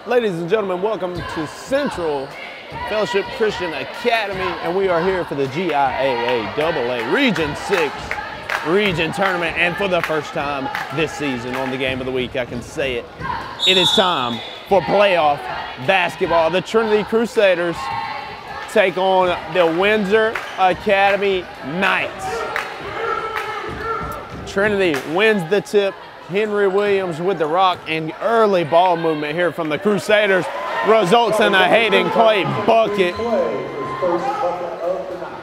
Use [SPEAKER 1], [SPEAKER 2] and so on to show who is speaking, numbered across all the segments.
[SPEAKER 1] Ladies and gentlemen, welcome to Central Fellowship Christian Academy, and we are here for the GIAA AA Region 6 Region Tournament, and for the first time this season on the Game of the Week, I can say it. It is time for playoff basketball. The Trinity Crusaders take on the Windsor Academy Knights. Trinity wins the tip. Henry Williams with the rock, and early ball movement here from the Crusaders results in a Hayden Clay bucket.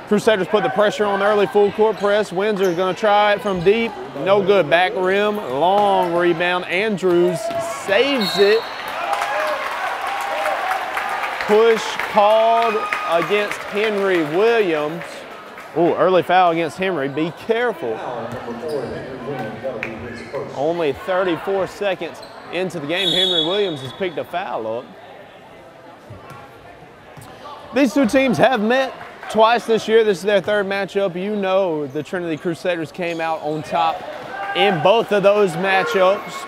[SPEAKER 1] Crusaders put the pressure on the early full court press. Windsor is going to try it from deep. No good. Back rim, long rebound. Andrews saves it. Push called against Henry Williams. Ooh, early foul against Henry. Be careful. Only 34 seconds into the game, Henry Williams has picked a foul up. These two teams have met twice this year. This is their third matchup. You know the Trinity Crusaders came out on top in both of those matchups.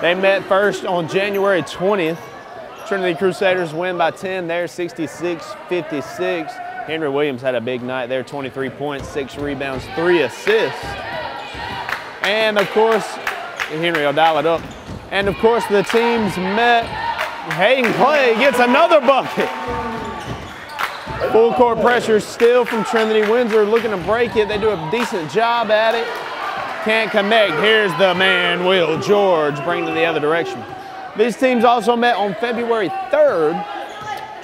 [SPEAKER 1] They met first on January 20th. Trinity Crusaders win by 10 there, 66-56. Henry Williams had a big night there, 23 points, 6 rebounds, 3 assists. And of course, Henry will dial it up. And of course, the teams met. Hayden Clay gets another bucket. Full court pressure still from Trinity. Windsor looking to break it. They do a decent job at it. Can't connect. Here's the man, Will George, bringing it the other direction. These teams also met on February 3rd.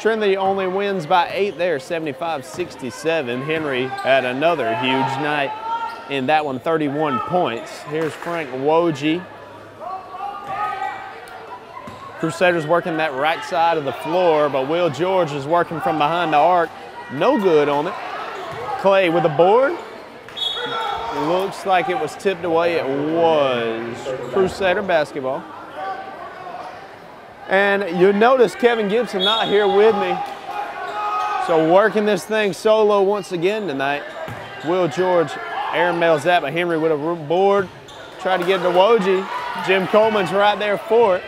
[SPEAKER 1] Trinity only wins by 8 there, 75-67. Henry had another huge night in that one, 31 points. Here's Frank Wojcik. Crusaders working that right side of the floor, but Will George is working from behind the arc. No good on it. Clay with the board. Looks like it was tipped away. It was. Crusader basketball. And you'll notice Kevin Gibson not here with me. So working this thing solo once again tonight. Will George airmails that, but Henry with a board. Try to get it to Wojcik. Jim Coleman's right there for it.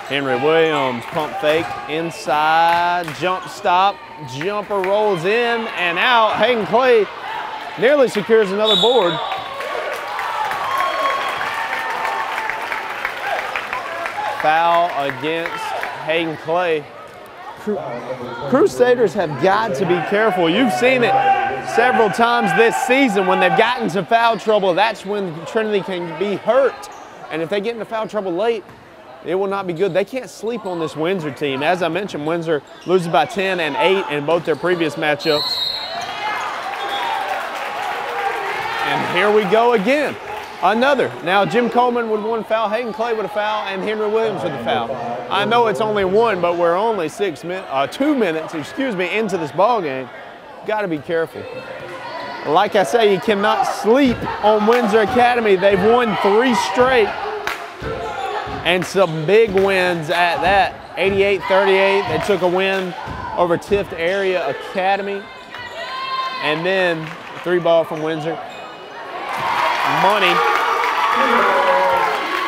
[SPEAKER 1] Henry Williams, pump fake, inside, jump stop, jumper rolls in and out. Hayden Clay nearly secures another board. Foul against Hayden Clay. Crusaders have got to be careful. You've seen it several times this season. When they've gotten into foul trouble, that's when Trinity can be hurt. And if they get into foul trouble late, it will not be good. They can't sleep on this Windsor team. As I mentioned, Windsor loses by 10 and 8 in both their previous matchups. And here we go again. Another. Now Jim Coleman with one foul, Hayden Clay with a foul, and Henry Williams with a foul. I know it's only one, but we're only 2 minutes, into this ball game. Got to be careful. Like I say, you cannot sleep on Windsor Academy. They've won 3 straight, and some big wins at that. 88-38. They took a win over Tift Area Academy, and then 3-ball from Windsor. Money.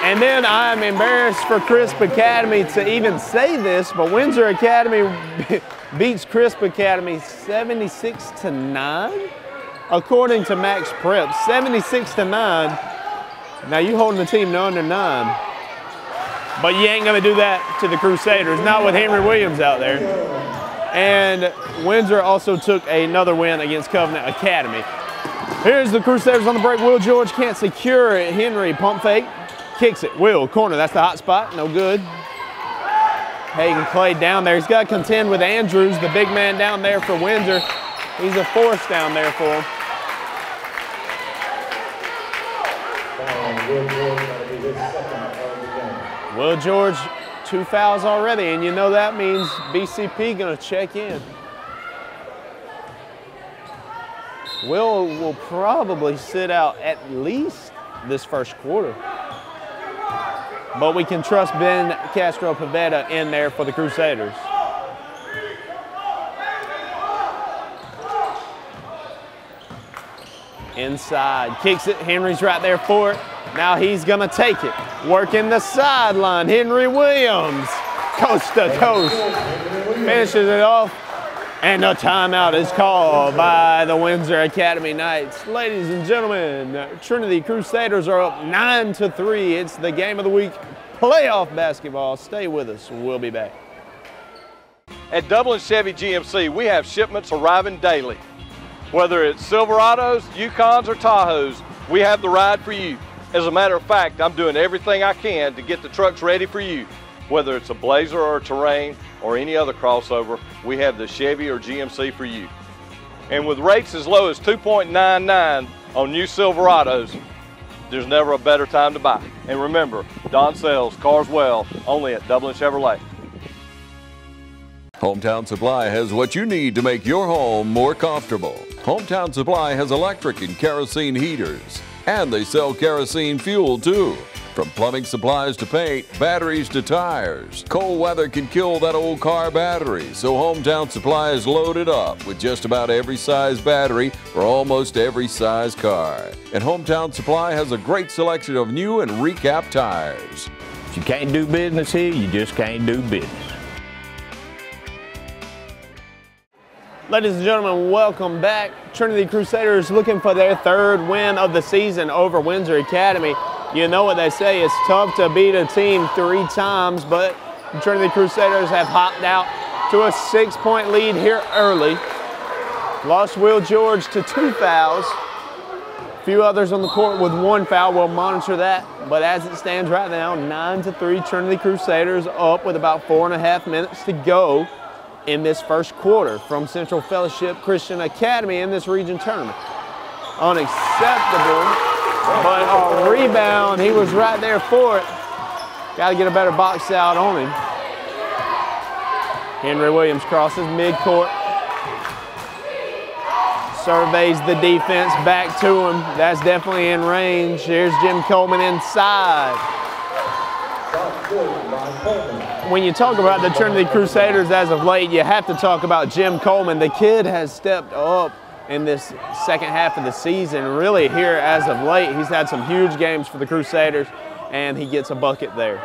[SPEAKER 1] And then I'm embarrassed for Crisp Academy to even say this, but Windsor Academy beats Crisp Academy 76-9, according to Max Prep. 76-9. Now you holding the team to under 9, but you ain't gonna do that to the Crusaders, not with Henry Williams out there. And Windsor also took another win against Covenant Academy. Here's the Crusaders on the break. Will George can't secure it. Henry pump fake, kicks it. Will, corner, that's the hot spot, no good. Hayden Clay down there. He's got to contend with Andrews, the big man down there for Windsor. He's a force down there for him. Will George, 2 fouls already, and you know that means BCP gonna check in. Will probably sit out at least this first quarter. But we can trust Ben Castro-Pavetta in there for the Crusaders. Inside, kicks it. Henry's right there for it. Now he's gonna take it. Working the sideline, Henry Williams, coast to coast, finishes it off. And a timeout is called by the Windsor Academy Knights. Ladies and gentlemen, Trinity Crusaders are up 9-3. It's the game of the week, playoff basketball. Stay with us, we'll be back.
[SPEAKER 2] At Dublin Chevy GMC, we have shipments arriving daily. Whether it's Silverados, Yukons, or Tahoes, we have the ride for you. As a matter of fact, I'm doing everything I can to get the trucks ready for you. Whether it's a Blazer or a Terrain or any other crossover, we have the Chevy or GMC for you. And with rates as low as 2.99 on new Silverados, there's never a better time to buy. And remember, Don sells cars well, only at Dublin Chevrolet.
[SPEAKER 3] Hometown Supply has what you need to make your home more comfortable. Hometown Supply has electric and kerosene heaters, and they sell kerosene fuel too. From plumbing supplies to paint, batteries to tires, cold weather can kill that old car battery, so Hometown Supply is loaded up with just about every size battery for almost every size car. And Hometown Supply has a great selection of new and recap tires.
[SPEAKER 4] If you can't do business here, you just can't do business.
[SPEAKER 1] Ladies and gentlemen, welcome back. Trinity Crusaders looking for their third win of the season over Windsor Academy. You know what they say, it's tough to beat a team 3 times, but the Trinity Crusaders have hopped out to a 6-point lead here early. Lost Will George to 2 fouls. A few others on the court with 1 foul. We'll monitor that. But as it stands right now, 9-3, Trinity Crusaders up with about 4.5 minutes to go in this first quarter from Central Fellowship Christian Academy in this region tournament. Unacceptable. But a rebound, he was right there for it. Got to get a better box out on him. Henry Williams crosses midcourt. Surveys the defense back to him. That's definitely in range. Here's Jim Coleman inside. When you talk about the Trinity Crusaders as of late, you have to talk about Jim Coleman. The kid has stepped up in this second half of the season. Really here as of late, he's had some huge games for the Crusaders, and he gets a bucket there.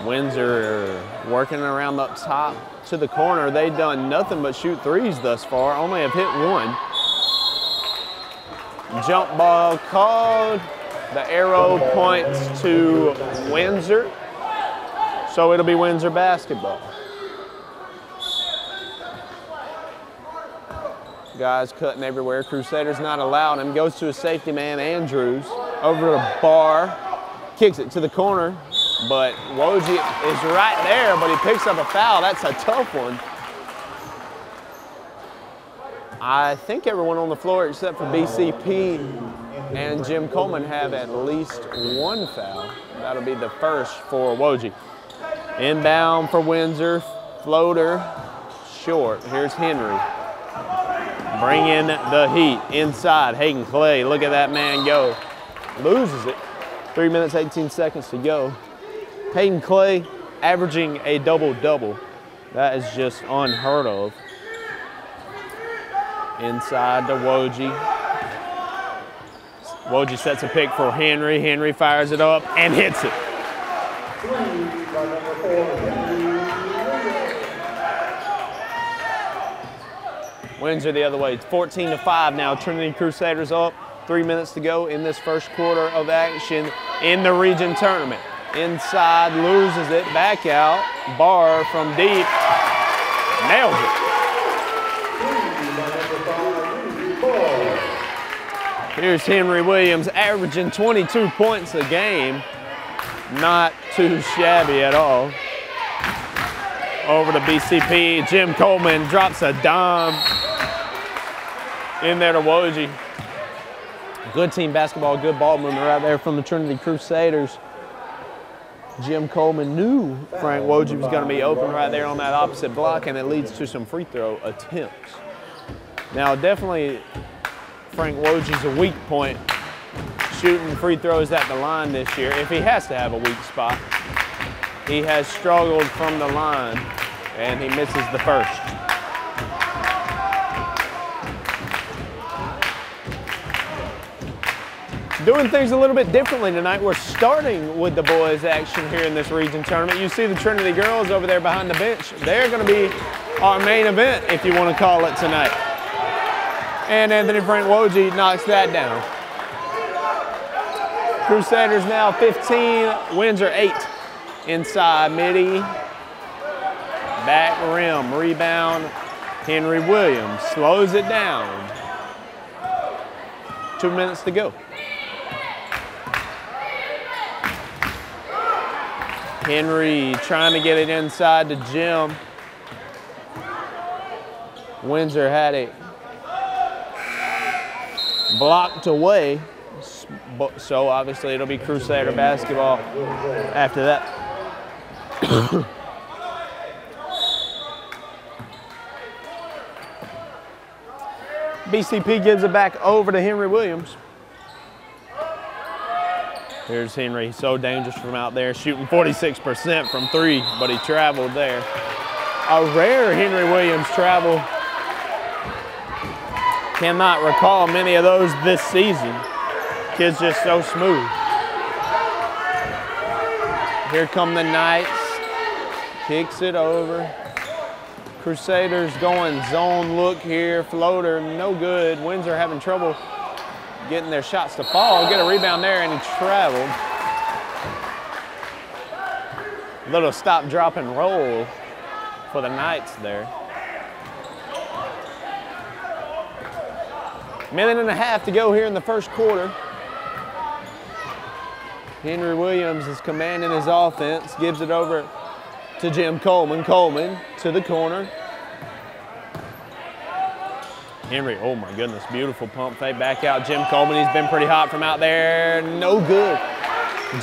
[SPEAKER 1] Windsor working around up top to the corner. They've done nothing but shoot 3s thus far, only have hit 1. Jump ball called. The arrow points to Windsor, so it'll be Windsor basketball. Guys cutting everywhere. Crusaders not allowed him. Goes to a safety man, Andrews. Over to Barr. Kicks it to the corner. But Woj is right there, but he picks up a foul. That's a tough one. I think everyone on the floor except for BCP and Jim Coleman have at least 1 foul. That'll be the first for Woj. Inbound for Windsor. Floater. Short. Here's Henry. Bringing the heat inside. Hayden Clay, look at that man go. Loses it. 3 minutes, 18 seconds to go. Hayden Clay averaging a double-double. That is just unheard of. Inside to Woj. Woj sets a pick for Henry. Henry fires it up and hits it. Windsor the other way. It's 14-5 now. Trinity Crusaders up. 3 minutes to go in this first quarter of action in the region tournament. Inside, loses it, back out. Barr from deep. Nails it. Here's Henry Williams averaging 22 points a game. Not too shabby at all. Over to BCP. Jim Coleman drops a dime in there to Woj. Good team basketball, good ball movement right there from the Trinity Crusaders. Jim Coleman knew Frank Woj was going to be open right there on that opposite block, and it leads to some free throw attempts. Now, definitely Frank Woj is a weak point shooting free throws at the line this year if he has to have a weak spot. He has struggled from the line, and he misses the first. Doing things a little bit differently tonight. We're starting with the boys action here in this region tournament. You see the Trinity girls over there behind the bench. They're going to be our main event, if you want to call it, tonight. And Anthony Frank Woj knocks that down. Crusaders now 15, Windsor 8. Inside midi, back rim, rebound. Henry Williams slows it down. 2 minutes to go. Henry trying to get it inside to Jim. Windsor had it blocked away, so obviously it'll be Crusader basketball after that. BCP gives it back over to Henry Williams. Here's Henry, so dangerous from out there, shooting 46% from 3, but he traveled there. A rare Henry Williams travel. Cannot recall many of those this season. Kid's just so smooth. Here come the Knights. Kicks it over. Crusaders going zone look here. Floater, no good. Windsor having trouble getting their shots to fall. Get a rebound there, and he traveled. Little stop, drop, and roll for the Knights there. Minute and a half to go here in the first quarter. Henry Williams is commanding his offense, gives it over to Jim Coleman. Coleman to the corner. Henry, oh my goodness, beautiful pump fake back out. Jim Coleman, he's been pretty hot from out there. No good.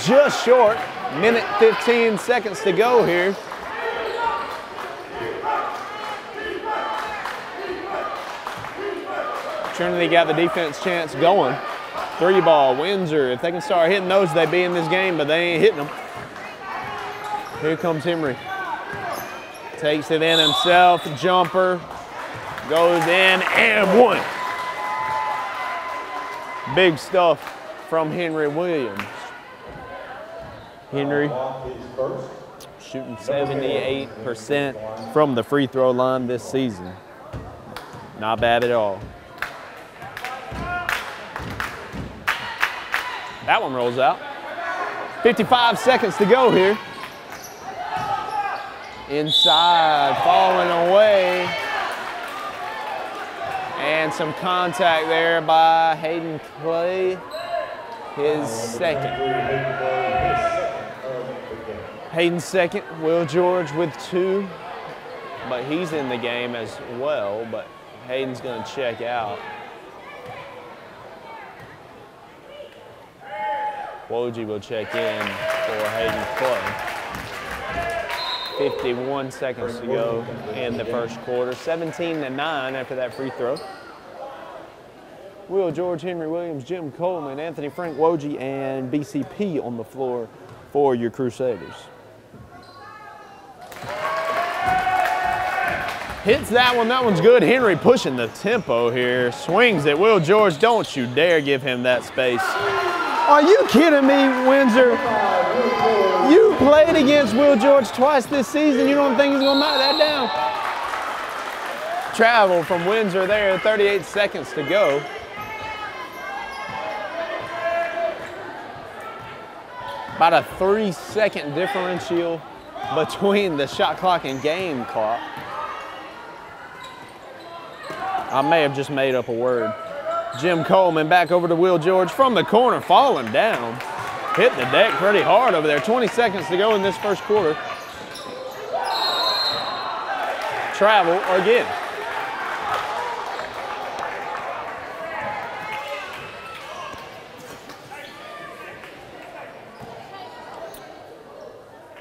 [SPEAKER 1] Just short. Minute 15 seconds to go here. Trinity got the defense chance going. 3 ball, Windsor. If they can start hitting those, they'd be in this game, but they ain't hitting them. Here comes Henry. Takes it in himself, jumper. Goes in and one. Big stuff from Henry Williams. Henry shooting 78% from the free throw line this season. Not bad at all. That one rolls out. 55 seconds to go here. Inside, falling away. And some contact there by Hayden Clay, his second. Hayden's second, Will George with 2, but he's in the game as well, but Hayden's gonna check out. Woj will check in for Hayden Clay. 51 seconds to go in the first quarter. 17-9 after that free throw. Will George, Henry Williams, Jim Coleman, Anthony Frank Woj, and BCP on the floor for your Crusaders. Hits that one. That one's good. Henry pushing the tempo here. Swings it. Will George, don't you dare give him that space. Are you kidding me, Windsor? You played against Will George twice this season. You don't think he's going to knock that down? Travel from Windsor there, 38 seconds to go. About a 3-second differential between the shot clock and game clock. I may have just made up a word. Jim Coleman back over to Will George from the corner, falling down. Hit the deck pretty hard over there. 20 seconds to go in this first quarter. Travel again.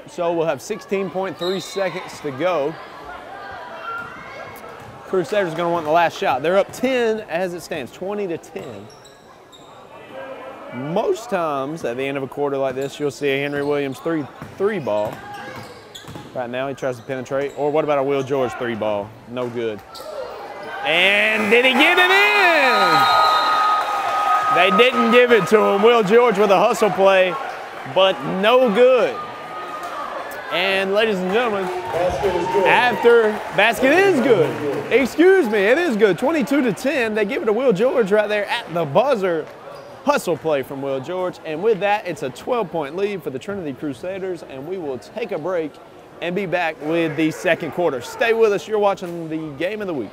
[SPEAKER 1] So we'll have 16.3 seconds to go. Crusaders are going to want the last shot. They're up 10 as it stands, 20-10. Most times at the end of a quarter like this, you'll see a Henry Williams three ball. Right now he tries to penetrate. Or what about a Will George 3 ball? No good. And did he get it in? They didn't give it to him. Will George with a hustle play, but no good. And ladies and gentlemen, basket is good. Excuse me, it is good. 22-10. They give it to Will George right there at the buzzer. Hustle play from Will George. And with that, it's a 12-point lead for the Trinity Crusaders. And we will take a break and be back with the second quarter. Stay with us. You're watching the Game of the Week.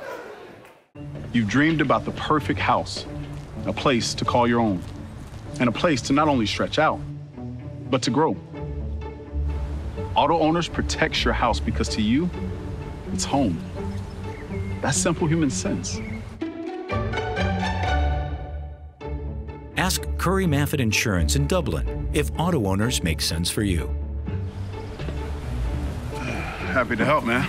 [SPEAKER 5] You've dreamed about the perfect house, a place to call your own, and a place to not only stretch out, but to grow. Auto Owners protects your house because to you, it's home. That's simple human sense.
[SPEAKER 6] Ask Curry Maffett Insurance in Dublin if Auto Owners makes sense for you.
[SPEAKER 5] Happy to help, man.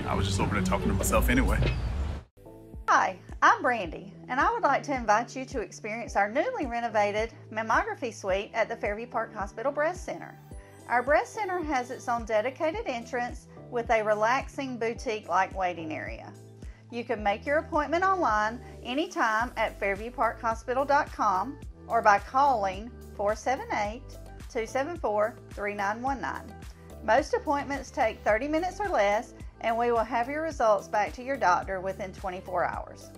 [SPEAKER 5] I was just over there talking to myself anyway.
[SPEAKER 7] Hi, I'm Brandy, and I would like to invite you to experience our newly renovated mammography suite at the Fairview Park Hospital Breast Center. Our breast center has its own dedicated entrance with a relaxing boutique-like waiting area. You can make your appointment online anytime at fairviewparkhospital.com or by calling 478-274-3919. Most appointments take 30 minutes or less, and we will have your results back to your doctor within 24 hours.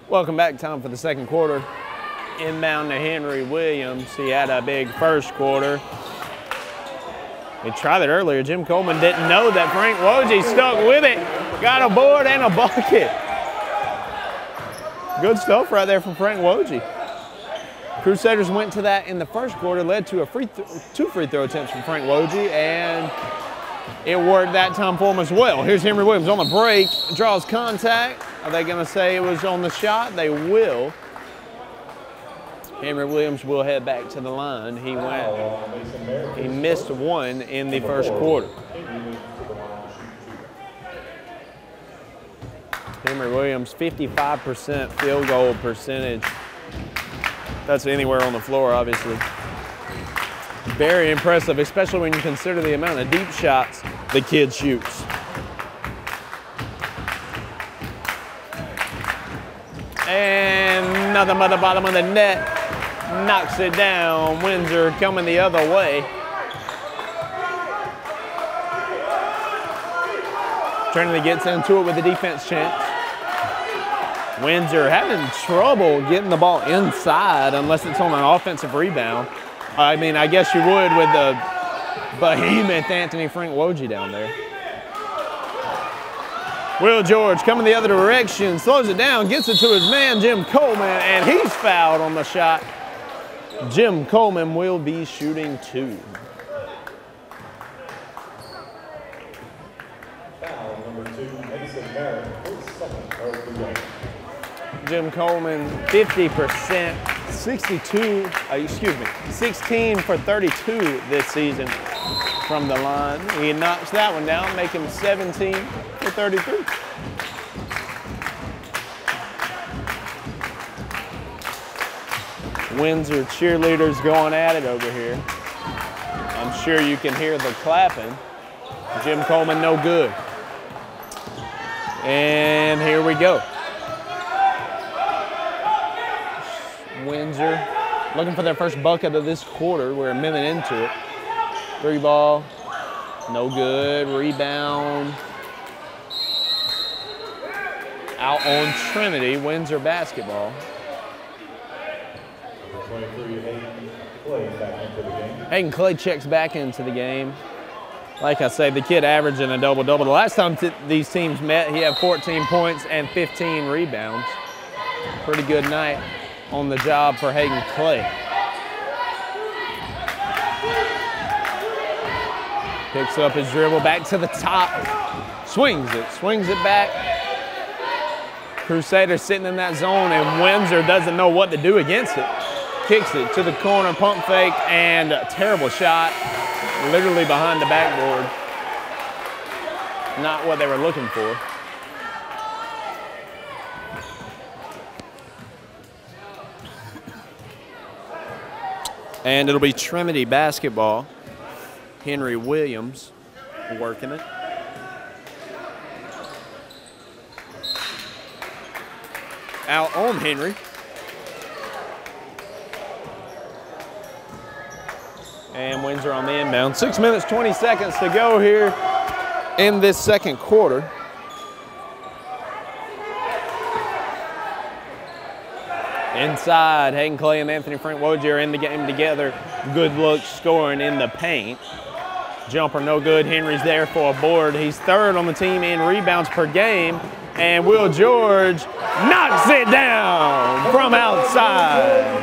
[SPEAKER 1] Welcome back. Time for the second quarter. Inbound to Henry Williams. He had a big first quarter. He tried it earlier. Jim Coleman didn't know that Frank Woj stuck with it. Got a board and a bucket. Good stuff right there from Frank Woj. Crusaders went to that in the first quarter, led to two free throw attempts from Frank Woj, and it worked that time for him as well. Here's Henry Williams on the break, draws contact. Are they going to say it was on the shot? They will. Henry Williams will head back to the line. He missed one in the first quarter. Henry Williams, 55% field goal percentage. That's anywhere on the floor, obviously. Very impressive, especially when you consider the amount of deep shots the kid shoots. And nothing but the bottom of the net. Knocks it down. Windsor coming the other way. Trinity gets into it with the defense chance. Windsor having trouble getting the ball inside unless it's on an offensive rebound. I mean, I guess you would with the behemoth Anthony Frank Woj down there. Will George coming the other direction, slows it down, gets it to his man, Jim Coleman, and he's fouled on the shot. Jim Coleman will be shooting two.
[SPEAKER 8] Foul number 2, Mason Merritt, his second of the game.
[SPEAKER 1] Jim Coleman, 50%, 16 for 32 this season from the line. He knocks that one down, make him 17 for 33. Windsor cheerleaders going at it over here. I'm sure you can hear the clapping. Jim Coleman no good. And here we go. Windsor looking for their first bucket of this quarter. We're a minute into it. Three ball, no good. Rebound. Out on Trinity, Windsor basketball.
[SPEAKER 8] 23, Hayden Clay back into the game.
[SPEAKER 1] Hayden Clay checks back into the game. Like I say, the kid averaging a double-double. The last time these teams met, he had 14 points and 15 rebounds. Pretty good night on the job for Hayden Clay. Picks up his dribble back to the top. Swings it back. Crusaders sitting in that zone, and Windsor doesn't know what to do against it. Kicks it to the corner, pump fake, and a terrible shot. Literally behind the backboard. Not what they were looking for. And it'll be Trinity basketball. Henry Williams working it. out on Henry. And Windsor on the inbound. 6 minutes, 20 seconds to go here in this second quarter. Inside, Hayden Clay and Anthony Frank Woj are in the game together. Good look scoring in the paint. Jumper no good. Henry's there for a board. He's third on the team in rebounds per game. And Will George knocks it down from outside.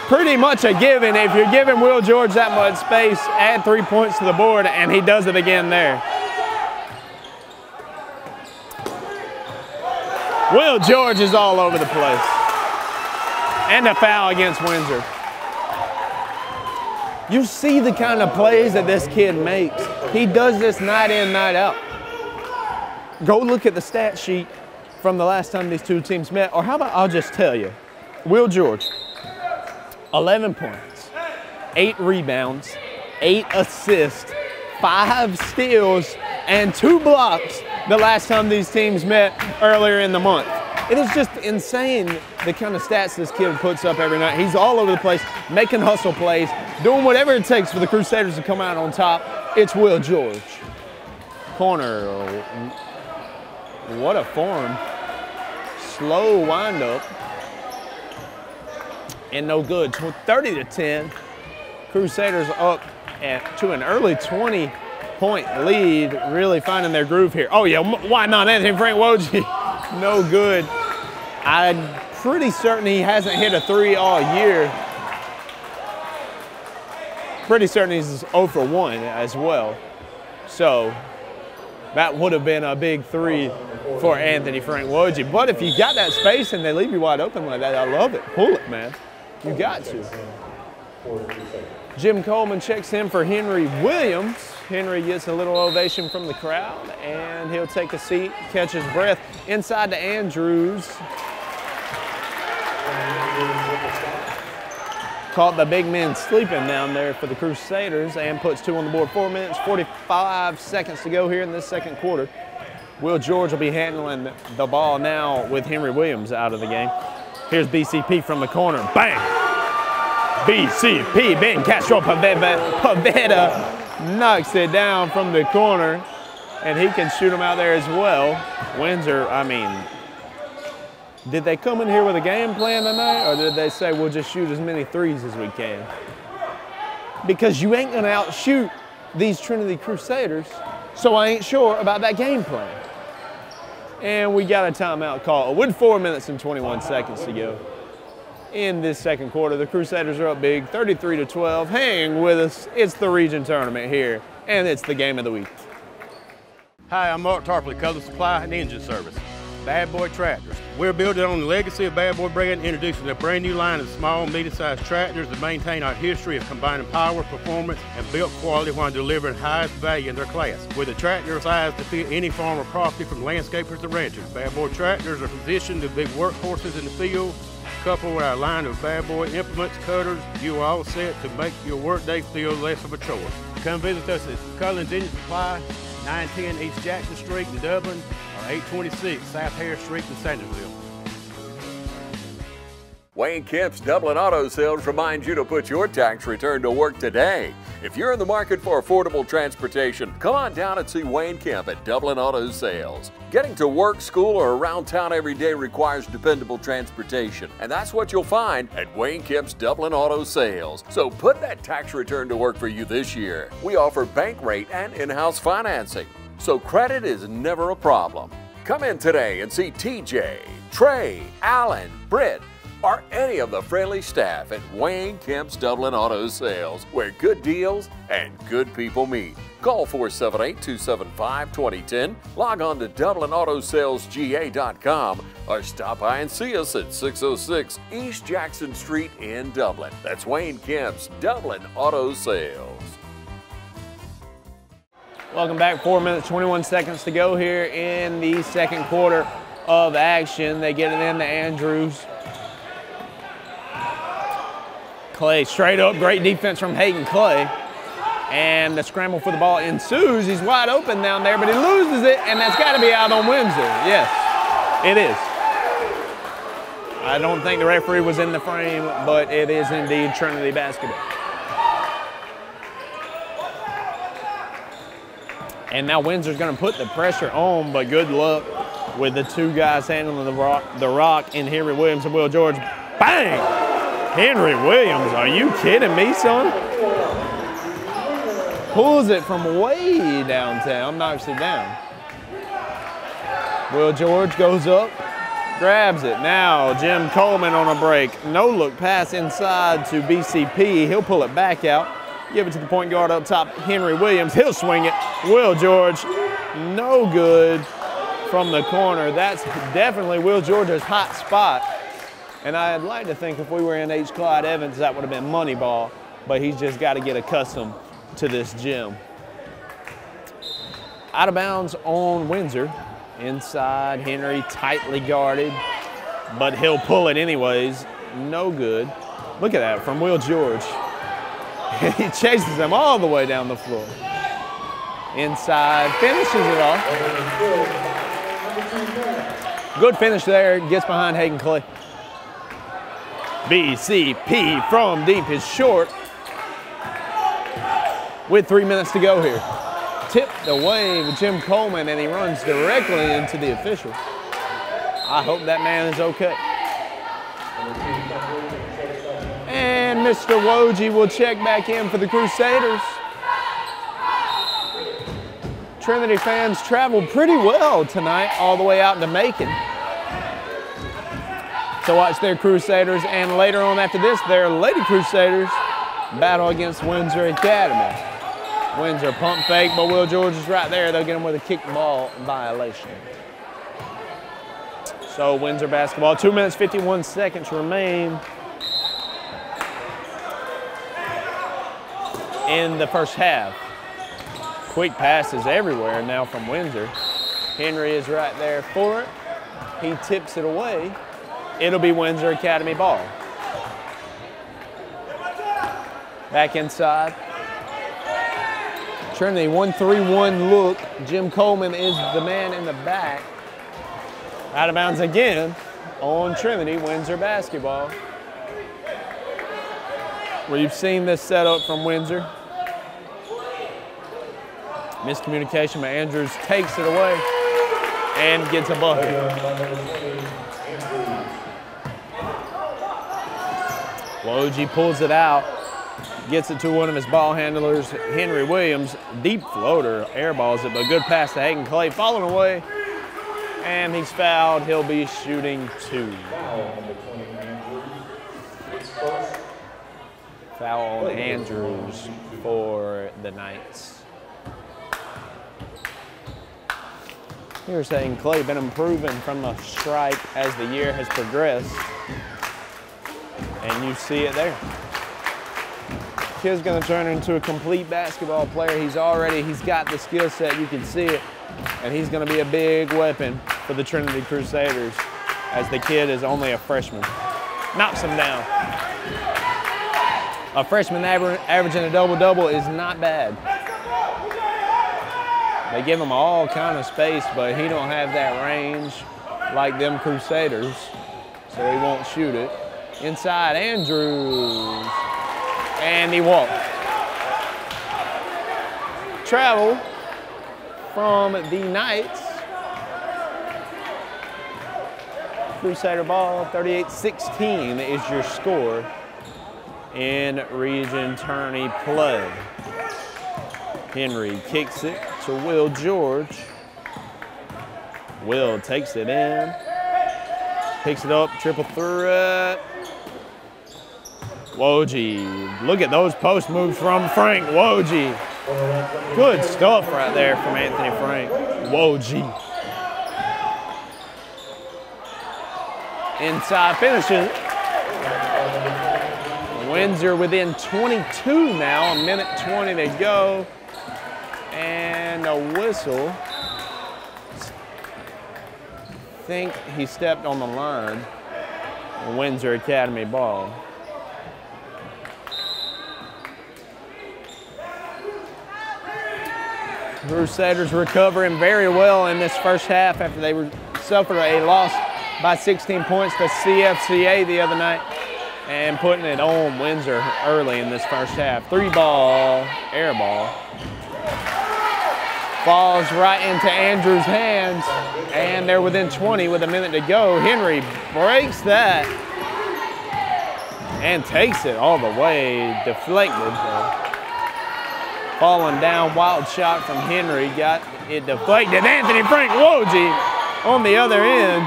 [SPEAKER 1] Pretty much a given. If you're giving Will George that much space, add 3 points to the board, and he does it again there. Will George is all over the place. And a foul against Windsor. You see the kind of plays that this kid makes. He does this night in, night out. Go look at the stat sheet from the last time these two teams met, or how about I'll just tell you. Will George, 11 points, 8 rebounds, 8 assists, 5 steals, and 2 blocks the last time these teams met earlier in the month. It is just insane the kind of stats this kid puts up every night. He's all over the place, making hustle plays, doing whatever it takes for the Crusaders to come out on top. It's Will George. Corner, what a form. Slow windup. And no good, 30-10. Crusaders up to an early 20-point lead, really finding their groove here. Oh yeah, why not Anthony Frank Woj? No good. I'm pretty certain he hasn't hit a 3 all year. Pretty certain he's 0 for 1 as well. So that would have been a big 3 for Anthony Frank Woj. But if you got that space and they leave you wide open like that, I love it. Pull it, man. You got to. Jim Coleman checks in for Henry Williams. Henry gets a little ovation from the crowd, and he'll take a seat, catch his breath. Inside to Andrews. Caught the big men sleeping down there for the Crusaders and puts 2 on the board. 4 minutes, 45 seconds to go here in this second quarter. Will George will be handling the ball now with Henry Williams out of the game. Here's BCP from the corner. Bang! BCP, Ben Castro Pavetta knocks it down from the corner, and he can shoot them out there as well. Windsor, I mean, did they come in here with a game plan tonight, or did they say we'll just shoot as many threes as we can? Because you ain't gonna outshoot these Trinity Crusaders, so I ain't sure about that game plan. And we got a timeout call with 4 minutes and 21 seconds to go in this second quarter. The Crusaders are up big, 33-12. Hang with us. It's the region tournament here, and it's the game of the week.
[SPEAKER 9] Hi, I'm Mark Tarpley, Color Supply and Engine Service. Bad Boy Tractors. We're building on the legacy of Bad Boy brand, introducing a brand new line of small, medium-sized tractors that maintain our history of combining power, performance, and build quality while delivering highest value in their class. With a tractor sized to fit any farm or property from landscapers to ranchers, Bad Boy Tractors are positioned to be workhorses in the field. Coupled with our line of Bad Boy implements, cutters, you are all set to make your workday feel less of a chore. Come visit us at Cullen's Engine Supply, 910 East Jackson Street in Dublin, or 826 South Harris Street in Sandersville.
[SPEAKER 3] Wayne Kemp's Dublin Auto Sales reminds you to put your tax return to work today. If you're in the market for affordable transportation, come on down and see Wayne Kemp at Dublin Auto Sales. Getting to work, school, or around town every day requires dependable transportation, and that's what you'll find at Wayne Kemp's Dublin Auto Sales. So put that tax return to work for you this year. We offer bank rate and in-house financing, so credit is never a problem. Come in today and see TJ, Trey, Alan, Britt, or any of the friendly staff at Wayne Kemp's Dublin Auto Sales, where good deals and good people meet. Call 478-275-2010, log on to DublinAutoSalesGA.com, or stop by and see us at 606 East Jackson Street in Dublin. That's Wayne Kemp's Dublin Auto Sales.
[SPEAKER 1] Welcome back. 4 minutes, 21 seconds to go here in the second quarter of action. They get it into Andrews. Clay straight up, great defense from Hayden Clay. And the scramble for the ball ensues. He's wide open down there, but he loses it, and that's got to be out on Windsor. Yes, it is. I don't think the referee was in the frame, but it is indeed Trinity basketball. And now Windsor's going to put the pressure on, but good luck with the two guys handling the rock in Henry Williams and Will George. Bang! Henry Williams, are you kidding me, son? Pulls it from way downtown, knocks it down. Will George goes up, grabs it. Now Jim Coleman on a break. No look pass inside to BCP. He'll pull it back out. Give it to the point guard up top, Henry Williams. He'll swing it. Will George, no good from the corner. That's definitely Will George's hot spot. And I'd like to think if we were in H. Clyde Evans, that would have been money ball, but he's just got to get accustomed to this gym. Out of bounds on Windsor. Inside, Henry tightly guarded, but he'll pull it anyways. No good. Look at that from Will George. He chases him all the way down the floor. Inside, finishes it off. Good finish there, gets behind Hayden Clay. BCP from deep is short. With 3 minutes to go here. Tipped away with Jim Coleman, and he runs directly into the official. I hope that man is okay. And Mr. Woj will check back in for the Crusaders. Trinity fans traveled pretty well tonight, all the way out to Macon to watch their Crusaders, and later on after this, their Lady Crusaders battle against Windsor Academy. Windsor pump fake, but Will George is right there. They'll get him with a kick ball violation. So Windsor basketball, 2 minutes, 51 seconds remain in the first half. Quick passes everywhere now from Windsor. Henry is right there for it. He tips it away. It'll be Windsor Academy ball. Back inside. Trinity 1-3-1 look. Jim Coleman is the man in the back. Out of bounds again on Trinity, Windsor basketball. We've seen this setup from Windsor. Miscommunication, but Andrews takes it away and gets a bucket. Woj pulls it out, gets it to one of his ball handlers, Henry Williams. Deep floater, airballs it, but good pass to Hayden Clay, falling away, and he's fouled. He'll be shooting 2. Foul on Andrews for the Knights. Here's Hayden Clay, been improving from the stripe as the year has progressed. And you see it there. Kid's gonna turn into a complete basketball player. He's got the skill set, you can see it. And he's gonna be a big weapon for the Trinity Crusaders as the kid is only a freshman. Knocks him down. A freshman averaging a double-double is not bad. They give him all kind of space, but he don't have that range like them Crusaders, so he won't shoot it. Inside, Andrews, and he walked. Travel from the Knights. Crusader ball, 38-16 is your score in region tourney play. Henry kicks it to Will George. Will takes it in, picks it up, triple threat. Woj, look at those post moves from Frank Woj. Good stuff right there from Anthony Frank. Woj. Inside finishes. Windsor within 22 now, a minute 20 to go. And a whistle. I think he stepped on the line. Windsor Academy ball. Crusaders recovering very well in this first half after they suffered a loss by 16 points to CFCA the other night and putting it on Windsor early in this first half. 3-ball, air ball. Falls right into Andrew's hands, and they're within 20 with a minute to go. Henry breaks that and takes it all the way, deflected. Falling down, wild shot from Henry, got it deflected. Anthony Frank Wojcik on the other end.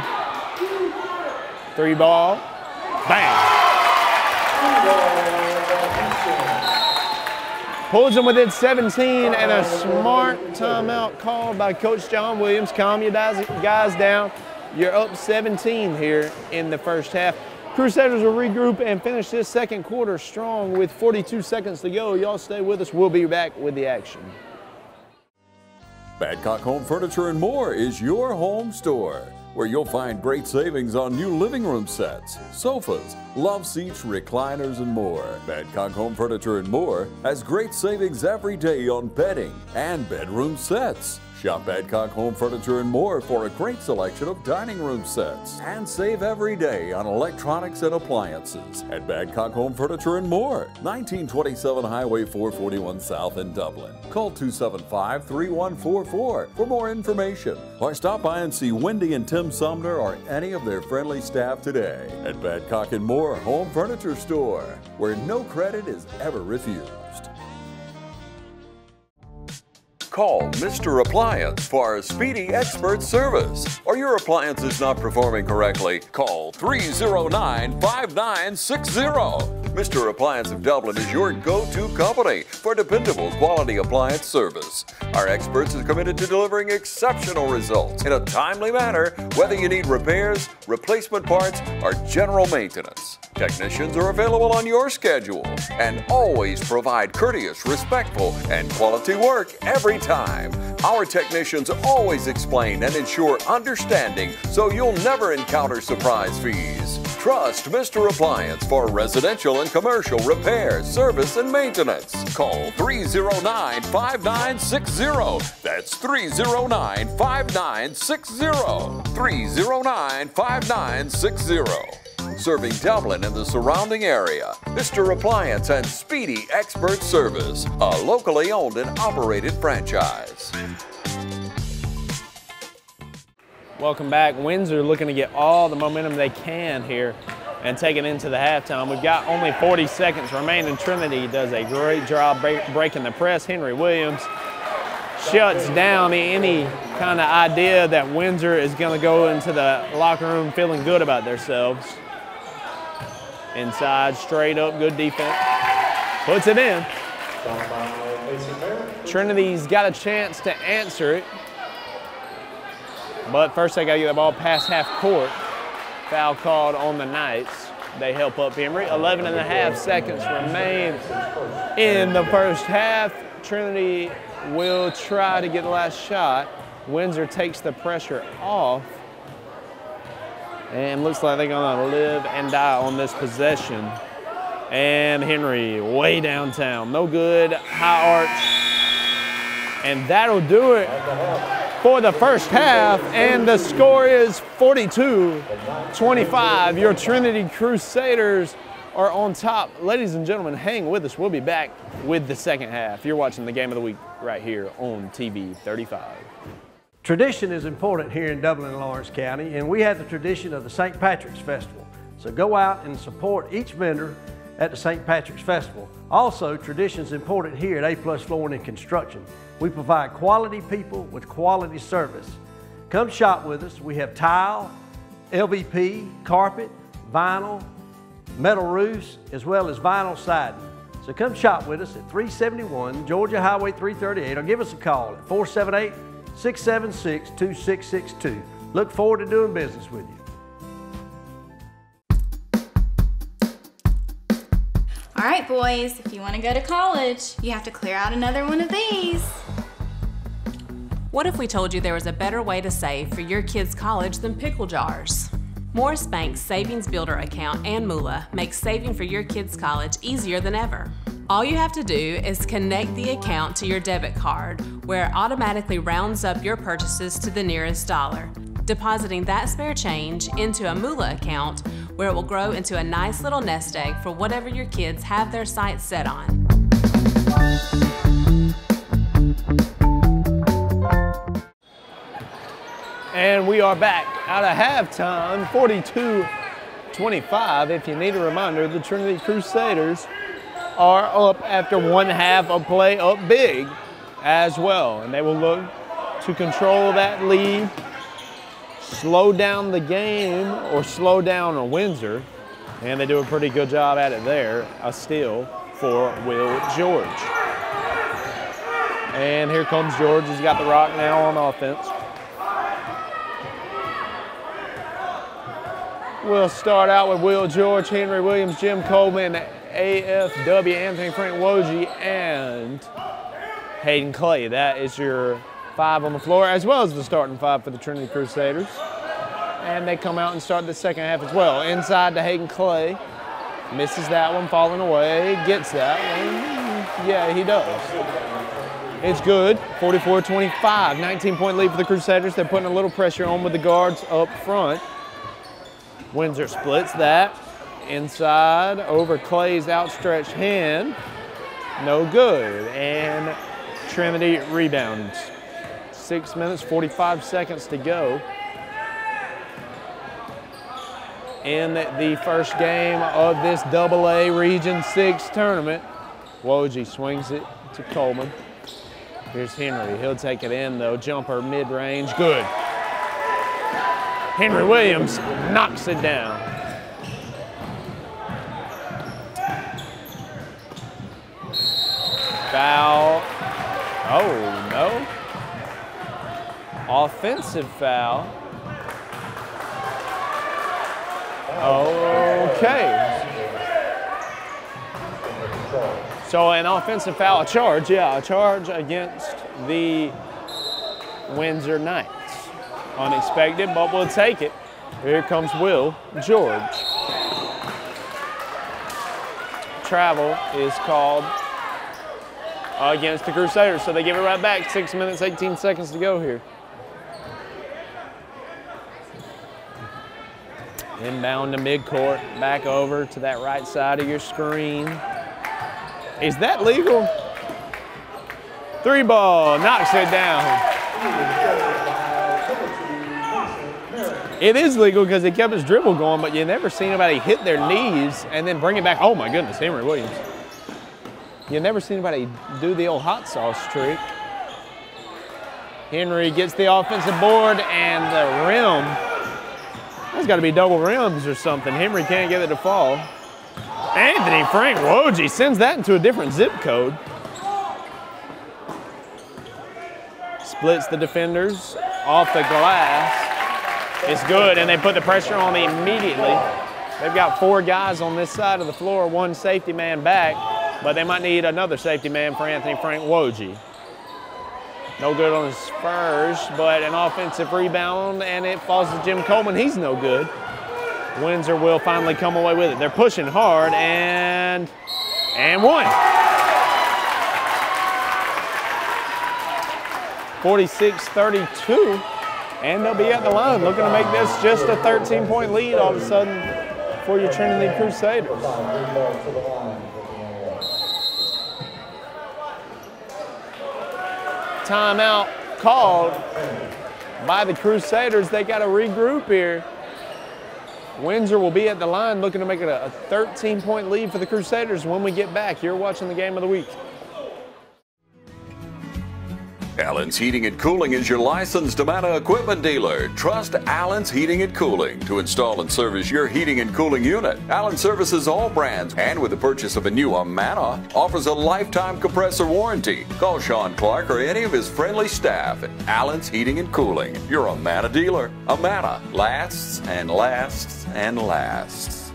[SPEAKER 1] 3-ball, bang. Pulls them within 17, and a smart timeout called by Coach John Williams. Calm your guys down. You're up 17 here in the first half. Crusaders will regroup and finish this second quarter strong with 42 seconds to go. Y'all stay with us. We'll be back with the action.
[SPEAKER 3] Badcock Home Furniture and More is your home store, where you'll find great savings on new living room sets, sofas, love seats, recliners, and more. Badcock Home Furniture and More has great savings every day on bedding and bedroom sets. Shop Badcock Home Furniture and More for a great selection of dining room sets. And save every day on electronics and appliances at Badcock Home Furniture and More, 1927 Highway 441 South in Dublin. Call 275-3144 for more information, or stop by and see Wendy and Tim Sumner or any of their friendly staff today at Badcock and More Home Furniture Store, where no credit is ever refused. Call Mr. Appliance for a speedy expert service. Or your appliance is not performing correctly, call 309-5960. Mr. Appliance of Dublin is your go-to company for dependable quality appliance service. Our experts are committed to delivering exceptional results in a timely manner, whether you need repairs, replacement parts, or general maintenance. Technicians are available on your schedule and always provide courteous, respectful, and quality work every time. Our technicians always explain and ensure understanding, so you'll never encounter surprise fees. Trust Mr. Appliance for residential and commercial repair, service, and maintenance. Call 309-5960. That's 309-5960. 309-5960. Serving Dublin and the surrounding area, Mr. Appliance and Speedy Expert Service, a locally owned and operated franchise.
[SPEAKER 1] Welcome back. Windsor looking to get all the momentum they can here and take it into the halftime. We've got only 40 seconds remaining. Trinity does a great job breaking the press. Henry Williams shuts down any kind of idea that Windsor is going to go into the locker room feeling good about themselves. Inside, straight up, good defense. Puts it in. Trinity's got a chance to answer it. But first they got to get the ball past half court. Foul called on the Knights. They help up Henry. 11.5 seconds remain in the first half. Trinity will try to get the last shot. Windsor takes the pressure off. And looks like they're gonna live and die on this possession. And Henry way downtown, no good, high arch. And that'll do it for the first half. And the score is 42-25. Your Trinity Crusaders are on top. Ladies and gentlemen, hang with us. We'll be back with the second half. You're watching the Game of the Week right here on TV 35.
[SPEAKER 10] Tradition is important here in Dublin and Lawrence County, and we have the tradition of the St. Patrick's Festival. So go out and support each vendor at the St. Patrick's Festival. Also, tradition is important here at A+ Flooring and Construction. We provide quality people with quality service. Come shop with us. We have tile, LVP, carpet, vinyl, metal roofs, as well as vinyl siding. So come shop with us at 371 Georgia Highway 338, or give us a call at 478-676-2662. Look forward to doing business with you.
[SPEAKER 11] All right, boys, if you want to go to college, you have to clear out another one of these.
[SPEAKER 12] What if we told you there was a better way to save for your kids' college than pickle jars? Morris Bank's Savings Builder account and Moolah makes saving for your kids' college easier than ever. All you have to do is connect the account to your debit card, where it automatically rounds up your purchases to the nearest dollar. depositing that spare change into a moolah account where it will grow into a nice little nest egg for whatever your kids have their sights set on.
[SPEAKER 1] And we are back out of halftime, 42-25. If you need a reminder, the Trinity Crusaders are up after 1/2 of play, up big as well. And they will look to control that lead, slow down the game, or slow down Windsor. And they do a pretty good job at it there. A steal for Will George. And here comes George. He's got the rock now on offense. We'll start out with Will George, Henry Williams, Jim Coleman, AFW, Anthony Frank Wojie, and Hayden Clay. That is your 5 on the floor, as well as the starting 5 for the Trinity Crusaders. And they come out and start the second half as well. Inside to Hayden Clay. Misses that one, falling away. Gets that one. Yeah, he does. It's good. 44-25. 19-point lead for the Crusaders. They're putting a little pressure on with the guards up front. Windsor splits that. Inside over Clay's outstretched hand. No good. And Trinity rebounds. 6 minutes, 45 seconds to go in the first game of this AA Region 6 tournament. Wojie swings it to Coleman. Here's Henry. He'll take it in, though. Jumper mid-range. Good. Henry Williams knocks it down. Foul. Oh, no. Offensive foul. Okay. So an offensive foul, a charge against the Windsor Knights. Unexpected, but we'll take it. Here comes Will George. Travel is called against the Crusaders, so they give it right back. 6 minutes, 18 seconds to go here. Inbound to midcourt, back over to that right side of your screen. Is that legal? 3 ball, knocks it down. It is legal because he kept his dribble going, but you never see anybody hit their knees and then bring it back. Oh my goodness, Henry Williams. You never see anybody do the old hot sauce trick. Henry gets the offensive board and the rim. There's got to be double rims or something. Henry can't get it to fall. Anthony Frank Wojie sends that into a different zip code. Splits the defenders off the glass. It's good, and they put the pressure on immediately. They've got 4 guys on this side of the floor, 1 safety man back, but they might need another safety man for Anthony Frank Wojie. No good on his first, but an offensive rebound, and it falls to Jim Coleman. He's no good. Windsor will finally come away with it. They're pushing hard, and one. 46-32, and they'll be at the line looking to make this just a 13-point lead all of a sudden for your Trinity Crusaders. Timeout called by the Crusaders. They got to regroup here. Windsor will be at the line looking to make it a 13-point lead for the Crusaders when we get back. You're watching the Game of the Week.
[SPEAKER 3] Allen's Heating and Cooling is your licensed Amana equipment dealer. Trust Allen's Heating and Cooling to install and service your heating and cooling unit. Allen services all brands, and with the purchase of a new Amana, offers a lifetime compressor warranty. Call Sean Clark or any of his friendly staff at Allen's Heating and Cooling, your Amana dealer. Amana lasts and lasts and lasts.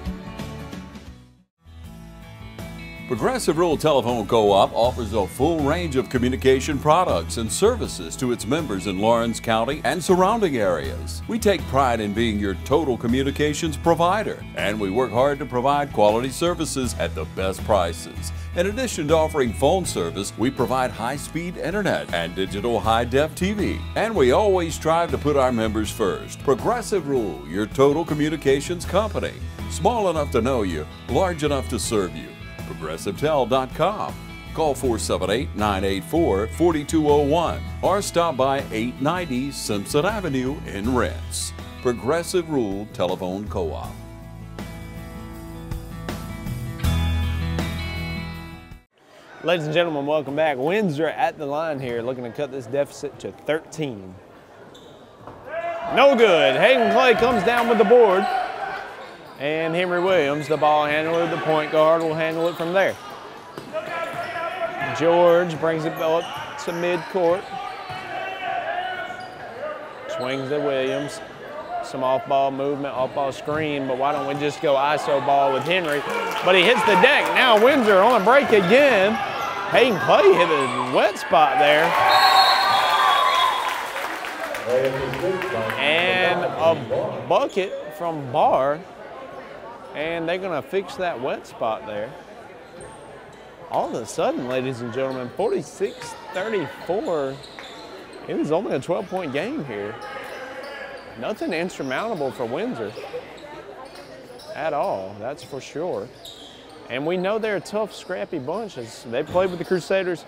[SPEAKER 3] Progressive Rural Telephone Co-op offers a full range of communication products and services to its members in Lawrence County and surrounding areas. We take pride in being your total communications provider, and we work hard to provide quality services at the best prices. In addition to offering phone service, we provide high-speed internet and digital high-def TV. And we always strive to put our members first. Progressive Rule, your total communications company. Small enough to know you, large enough to serve you. ProgressiveTel.com. Call 478-984-4201 or stop by 890 Simpson Avenue in Renss. Progressive Rule Telephone Co-op.
[SPEAKER 1] Ladies and gentlemen, welcome back. Windsor at the line here, looking to cut this deficit to 13. No good. Hayden Clay comes down with the board. And Henry Williams, the ball handler, the point guard, will handle it from there. George brings it up to midcourt. Swings to Williams. Some off-ball movement, off-ball screen, but why don't we just go ISO ball with Henry? But he hits the deck. Now Windsor on a break again. Hayden Clay hit a wet spot there. And a bucket from Barr. And they're going to fix that wet spot there. All of a sudden, ladies and gentlemen, 46-34. It was only a 12-point game here. Nothing insurmountable for Windsor at all, that's for sure. And we know they're a tough, scrappy bunch. They played with the Crusaders,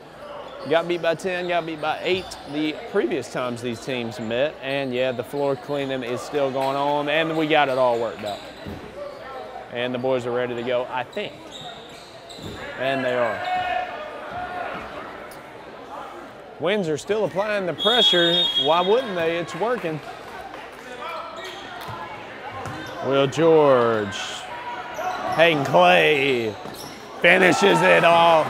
[SPEAKER 1] got beat by 10, got beat by 8 the previous times these teams met. And yeah, the floor cleaning is still going on, and we got it all worked out. And the boys are ready to go, I think. And they are. Windsor still applying the pressure. Why wouldn't they? It's working. Will George, Hayden Clay finishes it off.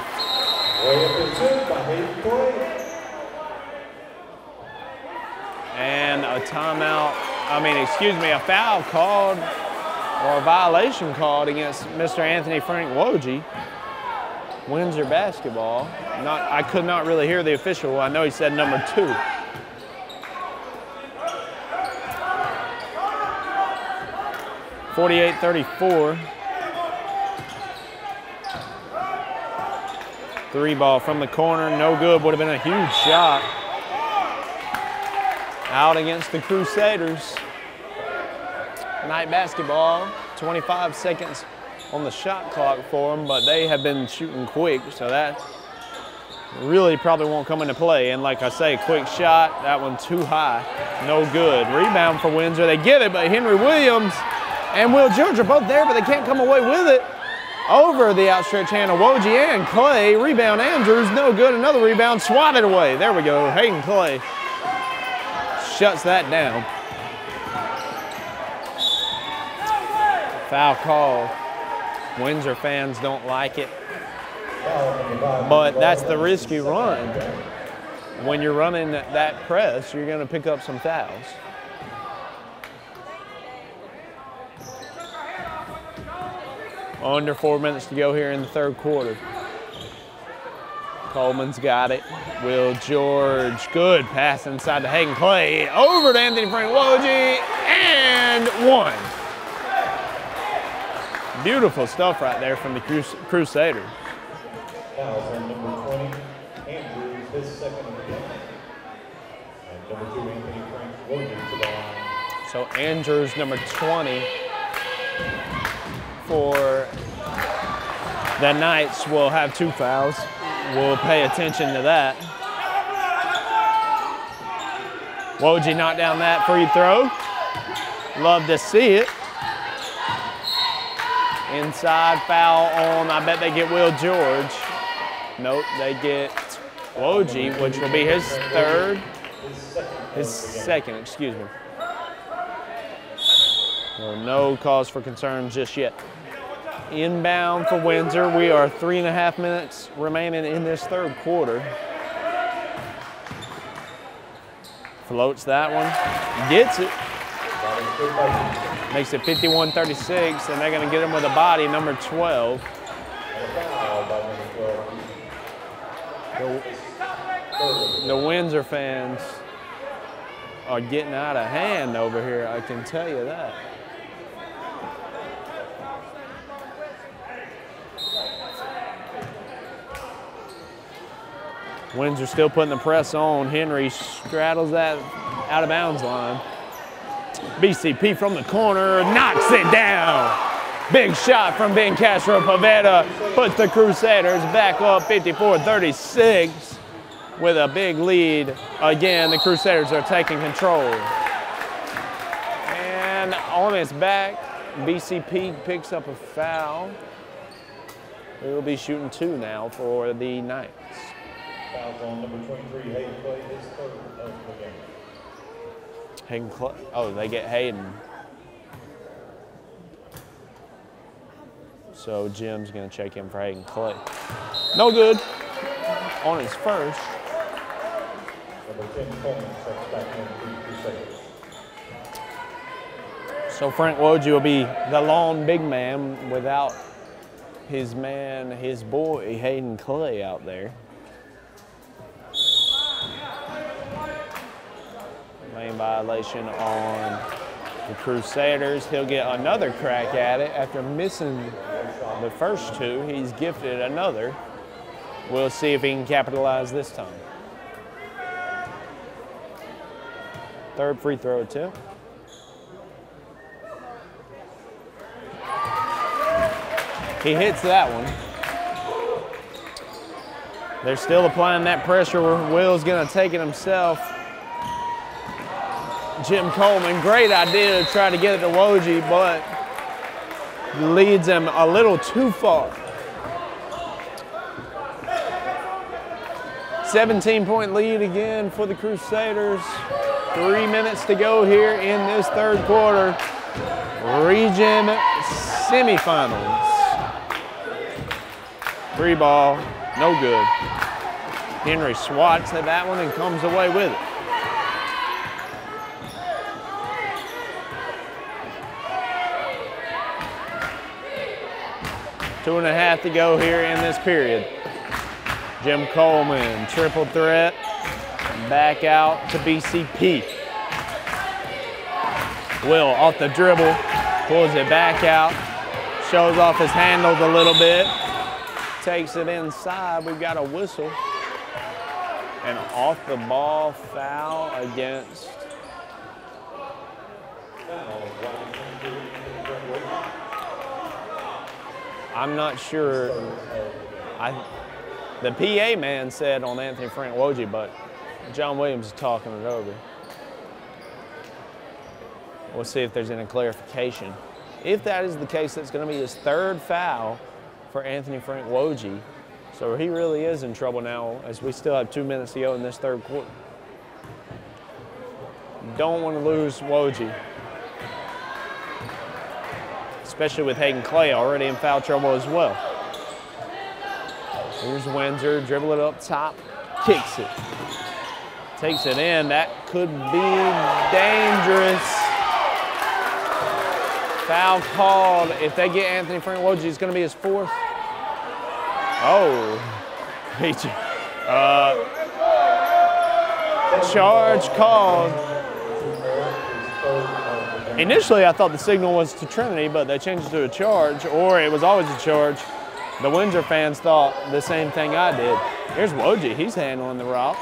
[SPEAKER 1] And a timeout, a foul called, or a violation called against Mr. Anthony Frank Woj. Windsor basketball. I could not really hear the official. I know he said number 2. (48-34). 3 ball from the corner, no good. Would have been a huge shot. Out against the Crusaders. Night basketball, 25 seconds on the shot clock for them, but they have been shooting quick, so that really probably won't come into play. And like I say, quick shot, that one too high, no good. Rebound for Windsor, they get it, but Henry Williams and Will George are both there, but they can't come away with it. Over the outstretched hand of Woj and Clay. Rebound Andrews, no good. Another rebound, swatted away. There we go, Hayden Clay shuts that down. Foul call. Windsor fans don't like it, but that's the risk you run. When you're running that press, you're going to pick up some fouls. Under 4 minutes to go here in the third quarter. Coleman's got it. Will George, good pass inside to Hayden Clay. Over to Anthony Frank Woj, and 1. Beautiful stuff right there from the Crusaders.
[SPEAKER 8] Fouls on number 20, Andrews, his second of the game. And number 2, Anthony Frank Williams to the line.
[SPEAKER 1] So Andrews, number 20, for the Knights will have 2 fouls. We'll pay attention to that. Woj knocked down that free throw. Love to see it. Inside foul on, I bet they get Will George. Nope, they get Woj, which will be his second, excuse me. So no cause for concern just yet. Inbound for Windsor. We are 3.5 minutes remaining in this third quarter. Floats that one, gets it. Makes it 51-36, and they're going to get him with a body, number 12. The Windsor fans are getting out of hand over here, I can tell you that. Windsor still putting the press on. Henry straddles that out of bounds line. BCP from the corner, knocks it down. Big shot from Ben Castro Pavetta puts the Crusaders back up 54-36 with a big lead. Again, the Crusaders are taking control. And on its back, BCP picks up a foul. We will be shooting 2 now for the Knights.
[SPEAKER 8] Foul on number 23, Hayden Clay, his 3rd of the game.
[SPEAKER 1] Hayden Clay. Oh, they get Hayden. So Jim's going to check in for Hayden Clay. No good on his first.
[SPEAKER 8] Number 10, Coleman, checks back in for the Crusaders.
[SPEAKER 1] So Frank Woj will be the lone big man without his man, his boy, Hayden Clay out there. Lane violation on the Crusaders. He'll get another crack at it after missing the first 2. He's gifted another. We'll see if he can capitalize this time. 3rd free throw attempt. He hits that one. They're still applying that pressure. Will's gonna take it himself. Jim Coleman, great idea to try to get it to Woj, but leads him a little too far. 17-point lead again for the Crusaders. 3 minutes to go here in this 3rd quarter. Region semifinals. 3 ball, no good. Henry swats at that one and comes away with it. Two and a half to go here in this period. Jim Coleman, triple threat, back out to BCP. Will off the dribble, pulls it back out, shows off his handles a little bit, takes it inside. We've got a whistle. An off the ball foul against I'm not sure. The PA man said on Anthony Frank Woj, but John Williams is talking it over. We'll see if there's any clarification. If that is the case, that's going to be his 3rd foul for Anthony Frank Woj. So he really is in trouble now as we still have 2 minutes to go in this 3rd quarter. Don't want to lose Woj, especially with Hayden Clay already in foul trouble as well. Here's Windsor, dribble it up top, kicks it. Takes it in, that could be dangerous. Foul called. If they get Anthony Frank Woj, it's going to be his 4th. Oh, charge called. Initially, I thought the signal was to Trinity, but they changed it to a charge, or it was always a charge. The Windsor fans thought the same thing I did. Here's Woj, he's handling the rock.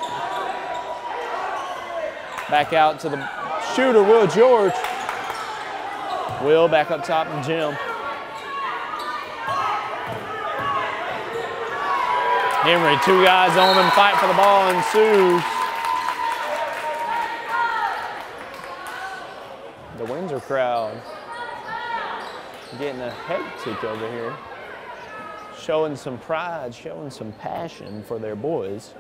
[SPEAKER 1] Back out to the shooter, Will George. Will back up top to Jim. Henry, 2 guys on him, fight for the ball ensues. The Windsor crowd getting a hectic over here. Showing some pride, showing some passion for their boys.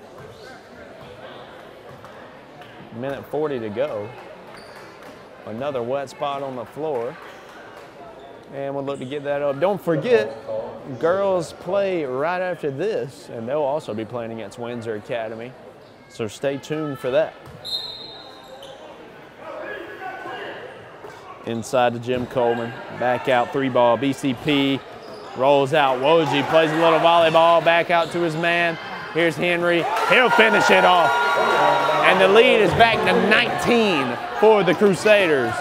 [SPEAKER 1] Minute 40 to go. Another wet spot on the floor. And we'll look to get that up. Don't forget, girls play right after this, and they'll also be playing against Windsor Academy. So stay tuned for that. Inside to Jim Coleman. Back out, 3 ball, BCP. Rolls out, Woj plays a little volleyball, back out to his man. Here's Henry, he'll finish it off. And the lead is back to 19 for the Crusaders.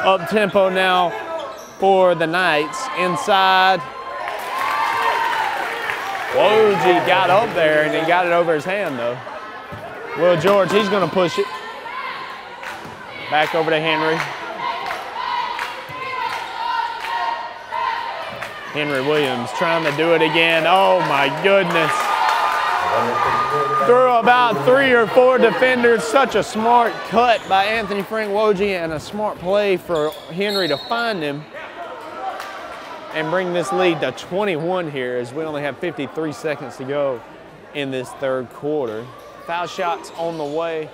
[SPEAKER 1] Up tempo now for the Knights. Inside. Woj got up there and he got it over his hand though. Will George, he's gonna push it. Back over to Henry. Henry Williams trying to do it again. Oh my goodness. Through about 3 or 4 defenders. Such a smart cut by Anthony Frank Woj and a smart play for Henry to find him and bring this lead to 21 here as we only have 53 seconds to go in this third quarter. Foul shots on the way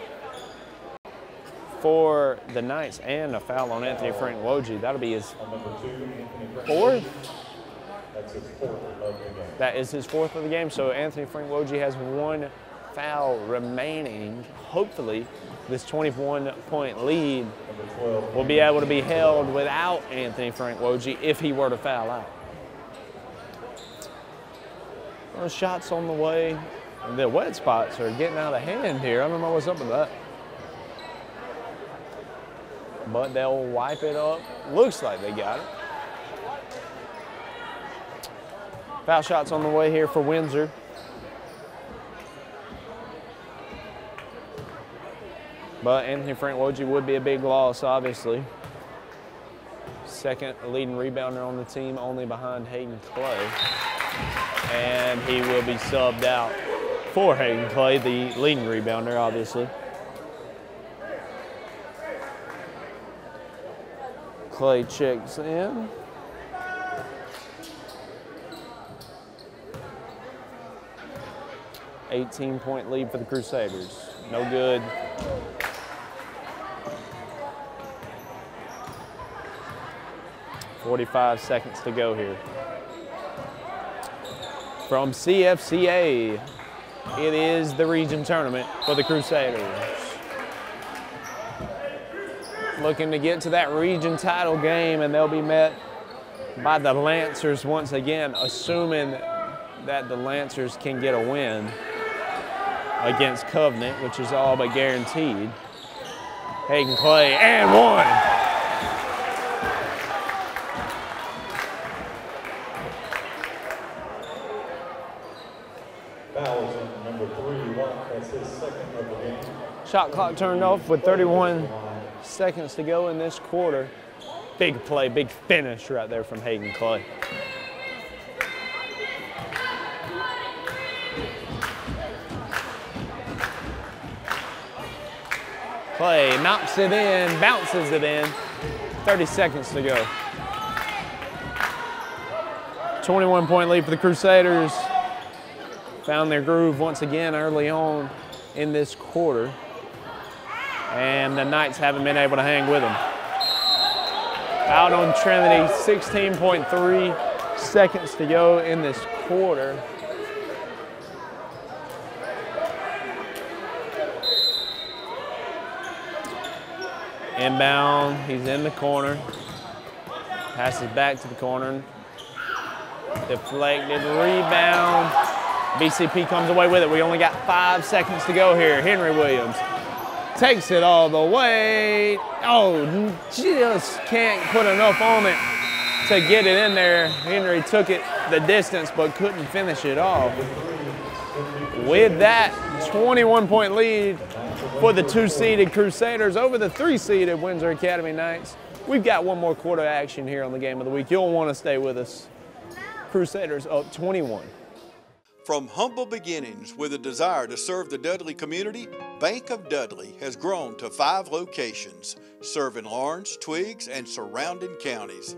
[SPEAKER 1] for the Knights and a foul on Anthony Frank Woj. That'll be his 4th.
[SPEAKER 8] That's his 4th of the game.
[SPEAKER 1] That is his 4th of the game. So Anthony Frank Woj has 1 foul remaining. Hopefully, this 21-point lead will be able to be held without Anthony Frank Woj if he were to foul out. Those shots on the way. The wet spots are getting out of hand here. I don't know what's up with that. But they'll wipe it up. Looks like they got it. Foul shots on the way here for Windsor. But Anthony Frank Woj would be a big loss, obviously. 2nd leading rebounder on the team, only behind Hayden Clay. And he will be subbed out for Hayden Clay, the leading rebounder, obviously. Clay checks in. $18-point lead for the Crusaders. No good. .45 seconds to go here. From CFCA, it is the region tournament for the Crusaders. Looking to get to that region title game, and they'll be met by the Lancers once again, assuming that the Lancers can get a win against Covenant, which is all but guaranteed. Hayden Clay, and 1.
[SPEAKER 8] Fouls on number 3, that's his 2nd of the game.
[SPEAKER 1] Shot clock turned off with 31 seconds to go in this quarter. Big play, big finish right there from Hayden Clay. Clay knocks it in, bounces it in. 30 seconds to go. 21-point lead for the Crusaders. Found their groove once again early on in this quarter. And the Knights haven't been able to hang with them. Out on Trinity, 16.3 seconds to go in this quarter. Inbound, he's in the corner. Passes back to the corner. Deflected, rebound. BCP comes away with it. We only got 5 seconds to go here. Henry Williams takes it all the way. Oh, just can't put enough on it to get it in there. Henry took it the distance but couldn't finish it off. With that 21-point lead for the 2-seeded Crusaders over the 3-seeded Windsor Academy Knights. We've got one more quarter action here on the Game of the Week. You'll want to stay with us. Crusaders up 21.
[SPEAKER 13] From humble beginnings with a desire to serve the Dudley community, Bank of Dudley has grown to 5 locations, serving Lawrence, Twiggs, and surrounding counties.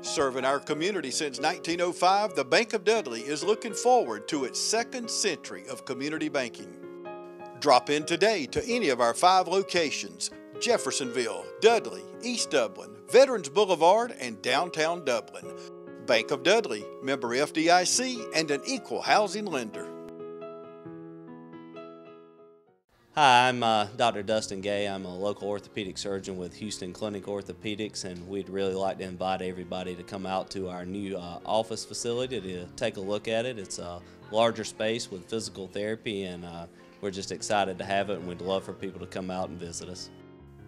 [SPEAKER 13] Serving our community since 1905, the Bank of Dudley is looking forward to its 2nd century of community banking. Drop in today to any of our 5 locations: Jeffersonville, Dudley, East Dublin, Veterans Boulevard, and downtown Dublin. Bank of Dudley, member FDIC, and an equal housing lender.
[SPEAKER 14] Hi, I'm Dr. Dustin Gay. I'm a local orthopedic surgeon with Houston Clinic Orthopedics, and we'd really like to invite everybody to come out to our new office facility to take a look at it. It's a larger space with physical therapy, and we're just excited to have it, and we'd love for people to come out and visit us.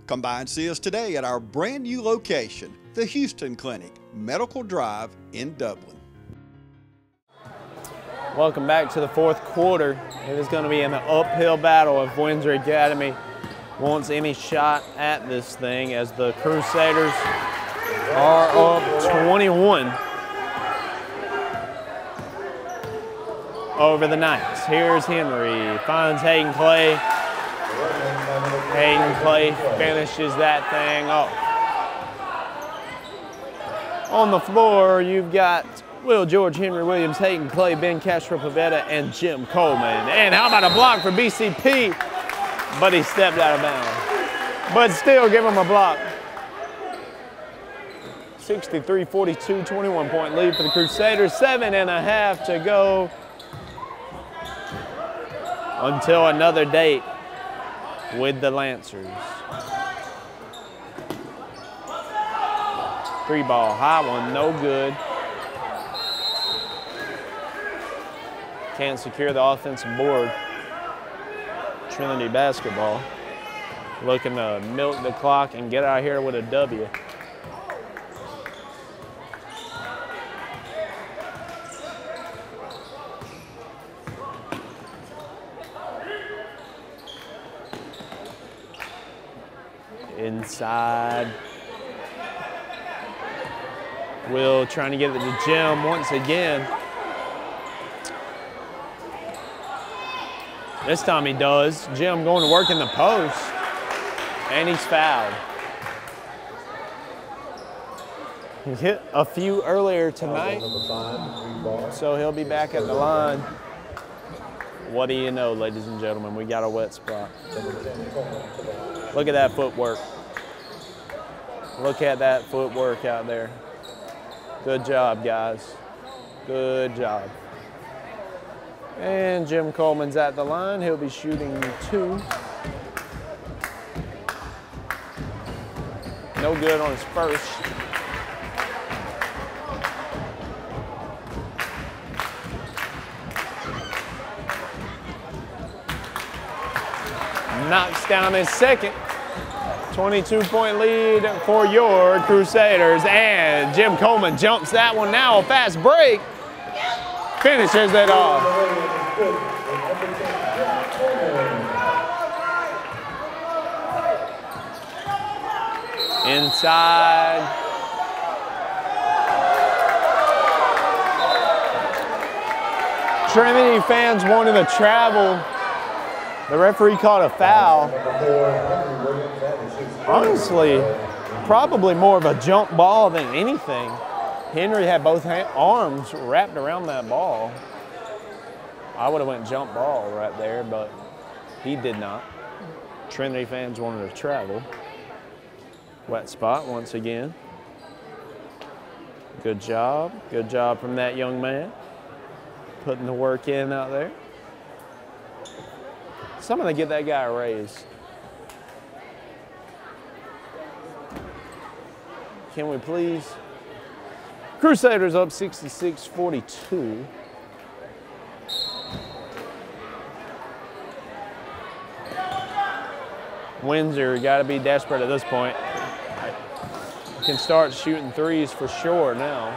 [SPEAKER 13] Come by and see us today at our brand new location, the Houston Clinic, Medical Drive in Dublin.
[SPEAKER 1] Welcome back to the fourth quarter. It is going to be an uphill battle if Windsor Academy wants any shot at this thing, as the Crusaders are up 21 over the Knights. Here's Henry, finds Hayden Clay. Hayden Clay finishes that thing off. On the floor, you've got Will George, Henry Williams, Hayden Clay, Ben Castro-Pavetta, and Jim Coleman. And how about a block for BCP? But he stepped out of bounds. But still, give him a block. 63-42, 21-point lead for the Crusaders. 7.5 to go until another date with the Lancers. 3-ball, high one, no good. Can't secure the offensive board. Trinity basketball looking to milk the clock and get out of here with a W. Inside. Will trying to get it to Jim once again. This time he does. Jim going to work in the post, and he's fouled. He hit a few earlier tonight, so he'll be back at the line. What do you know, ladies and gentlemen? We got a wet spot. Look at that footwork. Look at that footwork out there. Good job, guys. Good job. And Jim Coleman's at the line. He'll be shooting 2. No good on his first. Knocks down his second. 22-point lead for your Crusaders. And Jim Coleman jumps that one now. A fast break. Finishes it off. Inside. Trinity fans wanted to travel. The referee called a foul. Honestly, probably more of a jump ball than anything. Henry had both arms wrapped around that ball. I would have went jump ball right there, but he did not. Trinity fans wanted to travel. Wet spot once again. Good job from that young man. Putting the work in out there. Somebody give that guy a raise. Can we please? Crusaders up 66-42. Windsor got to be desperate at this point. Can start shooting threes for sure now.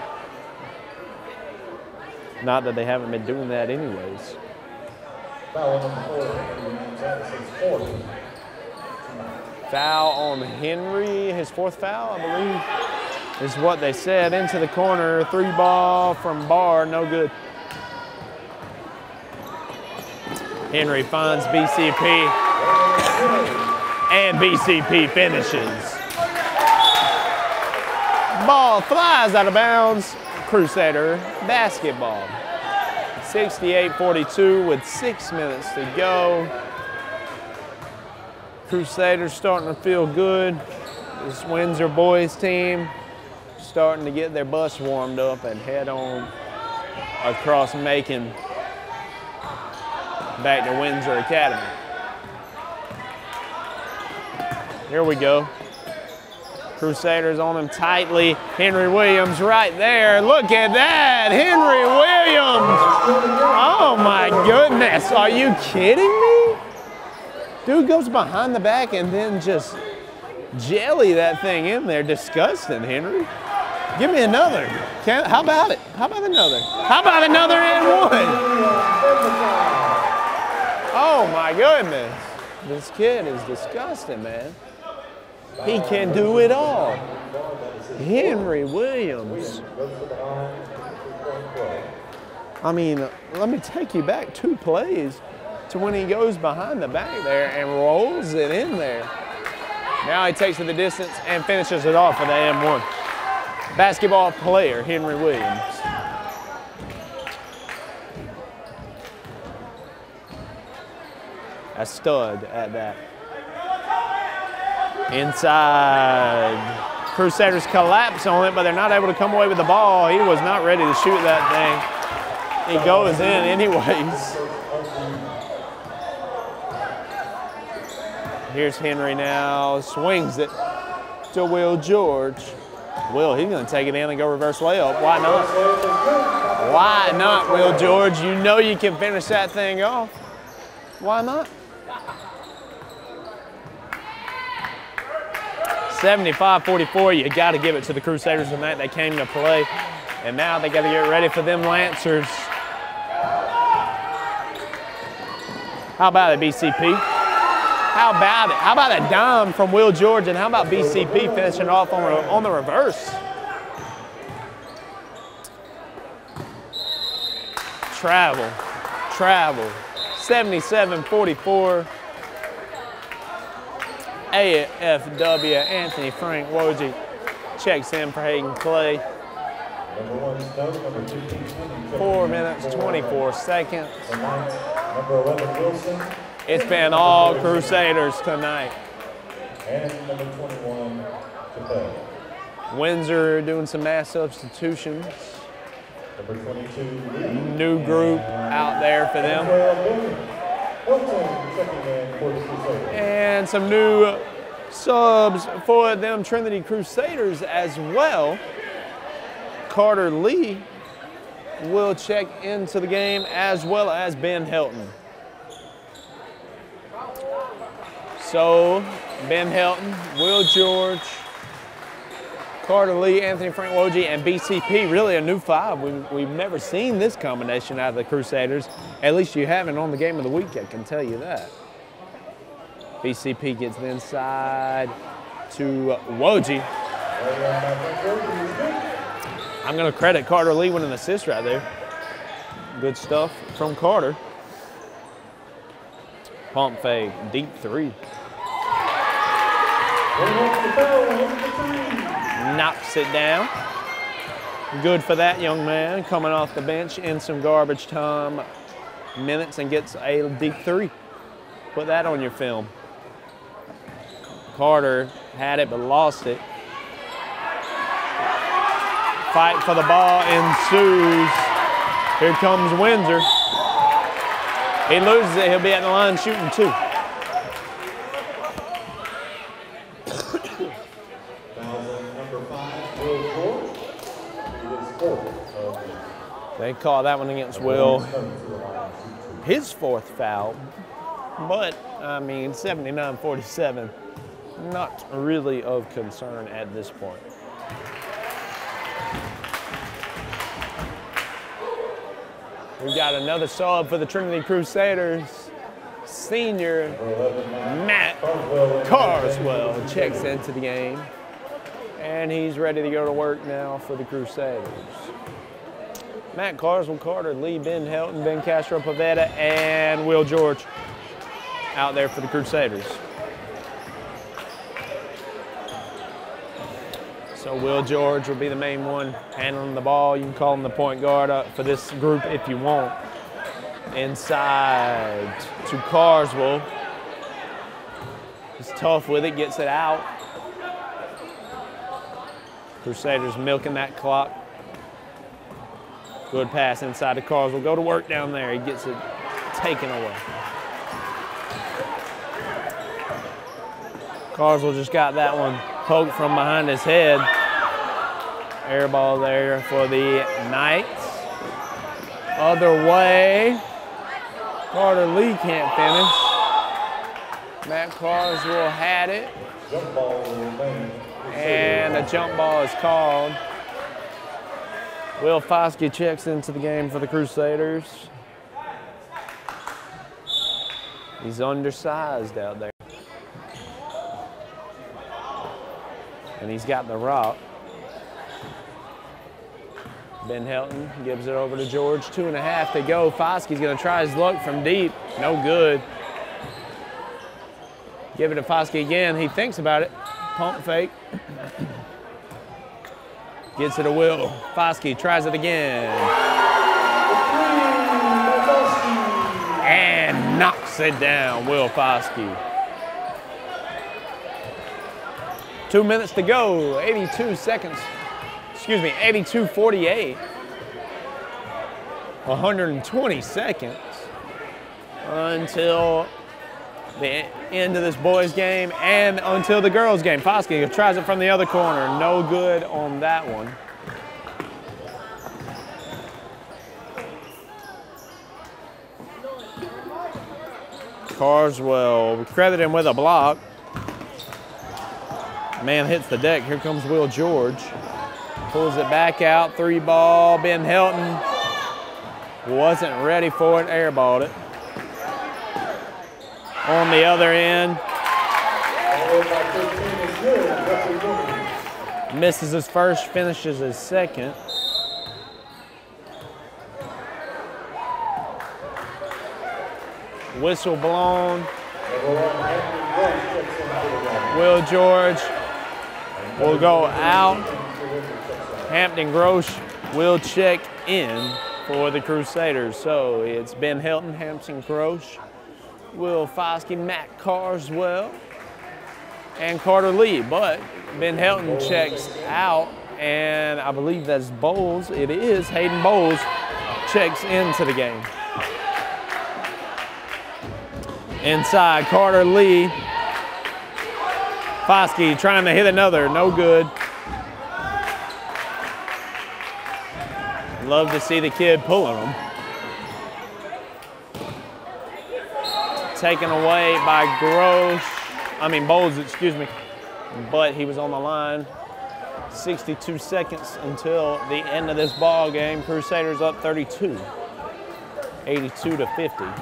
[SPEAKER 1] Not that they haven't been doing that anyways. Foul on Henry, his 4th foul, I believe, is what they said. Into the corner, 3-ball from Barr, no good. Henry finds BCP, and BCP finishes. Ball flies out of bounds. Crusader basketball. 68-42 with 6 minutes to go. Crusaders starting to feel good. This Windsor boys team starting to get their bus warmed up and head on across Macon back to Windsor Academy. Here we go. Crusaders on him tightly. Henry Williams right there. Look at that, Henry Williams. Oh my goodness, are you kidding me? Dude goes behind the back and then just jelly that thing in there. Disgusting, Henry. Give me another. How about it? How about another? How about another and one? Oh my goodness. This kid is disgusting, man. He can do it all. Henry Williams. I mean, let me take you back 2 plays to when he goes behind the back there and rolls it in there. Now he takes it the distance and finishes it off with an M1. Basketball player, Henry Williams. A stud at that. Inside. Crusaders collapse on it, but they're not able to come away with the ball. He was not ready to shoot that thing. He goes in anyways. Here's Henry now, swings it to Will George. Will, he's gonna take it in and go reverse layup. Why not? Why not, Will George? You know you can finish that thing off. Why not? 75-44, you gotta give it to the Crusaders tonight. They came to play, and now they gotta get ready for them Lancers. How about it, BCP? How about it? How about a dime from Will George, and how about BCP finishing off on the reverse? Travel. 77-44. AFW Anthony Frank Wojcik checks in for Hayden Clay. 4 minutes, 24 seconds. It's been all Crusaders tonight.
[SPEAKER 8] And number 21 to play.
[SPEAKER 1] Windsor doing some mass substitutions.
[SPEAKER 8] Number 22.
[SPEAKER 1] New group out there for them. And some new subs for them Trinity Crusaders as well. Carter Lee will check into the game, as well as Ben Helton. So Ben Helton, Will George, Carter Lee, Anthony Frank Wojcik, and BCP, really a new 5. We've never seen this combination out of the Crusaders. At least you haven't on the game of the week, I can tell you that. BCP gets the inside to Wojcik. I'm gonna credit Carter Lee with an assist right there. Good stuff from Carter. Pump fake, deep 3. Knocks it down. Good for that young man coming off the bench in some garbage time minutes and gets a deep 3. Put that on your film. Carter had it but lost it. Fight for the ball ensues. Here comes Windsor. He loses it, he'll be at the line shooting 2. They call that one against Will. His 4th foul. But, I mean, 79-47, not really of concern at this point. We've got another sub for the Trinity Crusaders. Senior Matt Carswell checks into the game. And he's ready to go to work now for the Crusaders. Matt Carswell, Carter Lee, Ben Helton, Ben Castro Pavetta, and Will George out there for the Crusaders. So Will George will be the main one handling the ball. You can call him the point guard up for this group if you want. Inside to Carswell. He's tough with it, gets it out. Crusaders milking that clock. Good pass inside to Carswell. Go to work down there. He gets it taken away. Carswell just got that one poked from behind his head. Air ball there for the Knights. Other way. Carter Lee can't finish. Matt Carswell had it. And a jump ball is called. Will Foskey checks into the game for the Crusaders. He's undersized out there. And he's got the rock. Ben Helton gives it over to George. 2.5 to go. Foskey's going to try his luck from deep. No good. Give it to Foskey again. He thinks about it. Pump fake. Gets it to Will. Foskey tries it again. And knocks it down, Will Foskey. 2 minutes to go, 82 seconds. Excuse me, 82:48. 120 seconds until the end of this boys' game and until the girls' game. Foskey tries it from the other corner. No good on that one. Carswell credited him with a block. Man hits the deck. Here comes Will George. Pulls it back out. 3 ball. Ben Helton wasn't ready for it. Airballed it. On the other end. Misses his first, finishes his second. Whistle blown. Will George will go out. Hampton Grosh will check in for the Crusaders. So it's Ben Helton, Hampton Grosh, Will Foskey, Matt Carswell, and Carter Lee. But Ben Helton checks out, and I believe that's Bowles. It is Hayden Bowles checks into the game. Inside, Carter Lee. Foskey trying to hit another, no good. Love to see the kid pulling them. Taken away by Bowles, excuse me. But he was on the line. 62 seconds until the end of this ball game. Crusaders up 32. 82-50.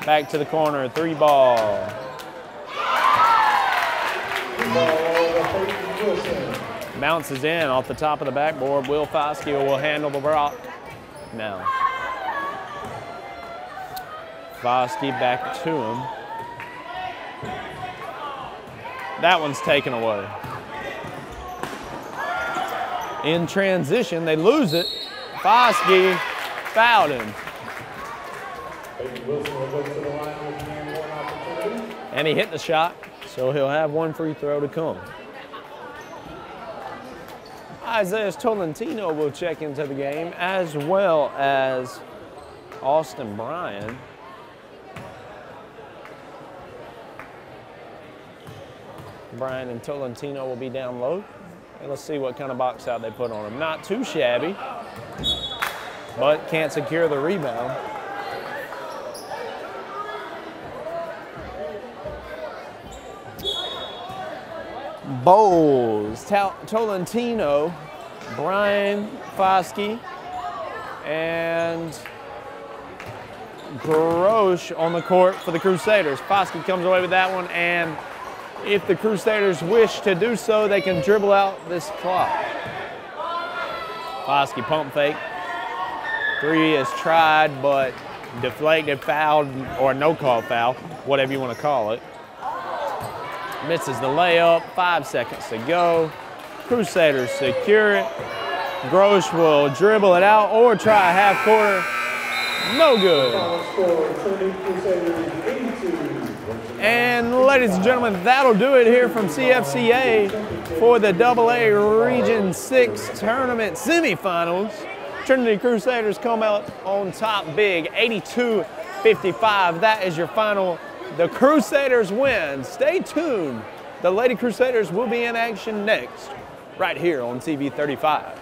[SPEAKER 1] Back to the corner, 3 ball. Bounces in off the top of the backboard. Will Foskey will handle the rock now. Foskey back to him. That one's taken away. In transition, they lose it. Foskey fouled him. And he hit the shot, so he'll have 1 free throw to come. Isaiah Tolentino will check into the game, as well as Austin Bryan. Bryan and Tolentino will be down low. And let's see what kind of box out they put on him. Not too shabby, but can't secure the rebound. Bowles, Tolentino, Bryan, Foskey, and Grosh on the court for the Crusaders. Foskey comes away with that one, and if the Crusaders wish to do so, they can dribble out this clock. Foskey pump fake. 3 is tried, but deflected, fouled, or no call foul, whatever you want to call it. Misses the layup, 5 seconds to go. Crusaders secure it. Grosh will dribble it out or try a half quarter. No good. And ladies and gentlemen, that'll do it here from CFCA for the AA Region 6 Tournament Semifinals. Trinity Crusaders come out on top big, 82-55. That is your final. The Crusaders win. Stay tuned. The Lady Crusaders will be in action next, right here on TV 35.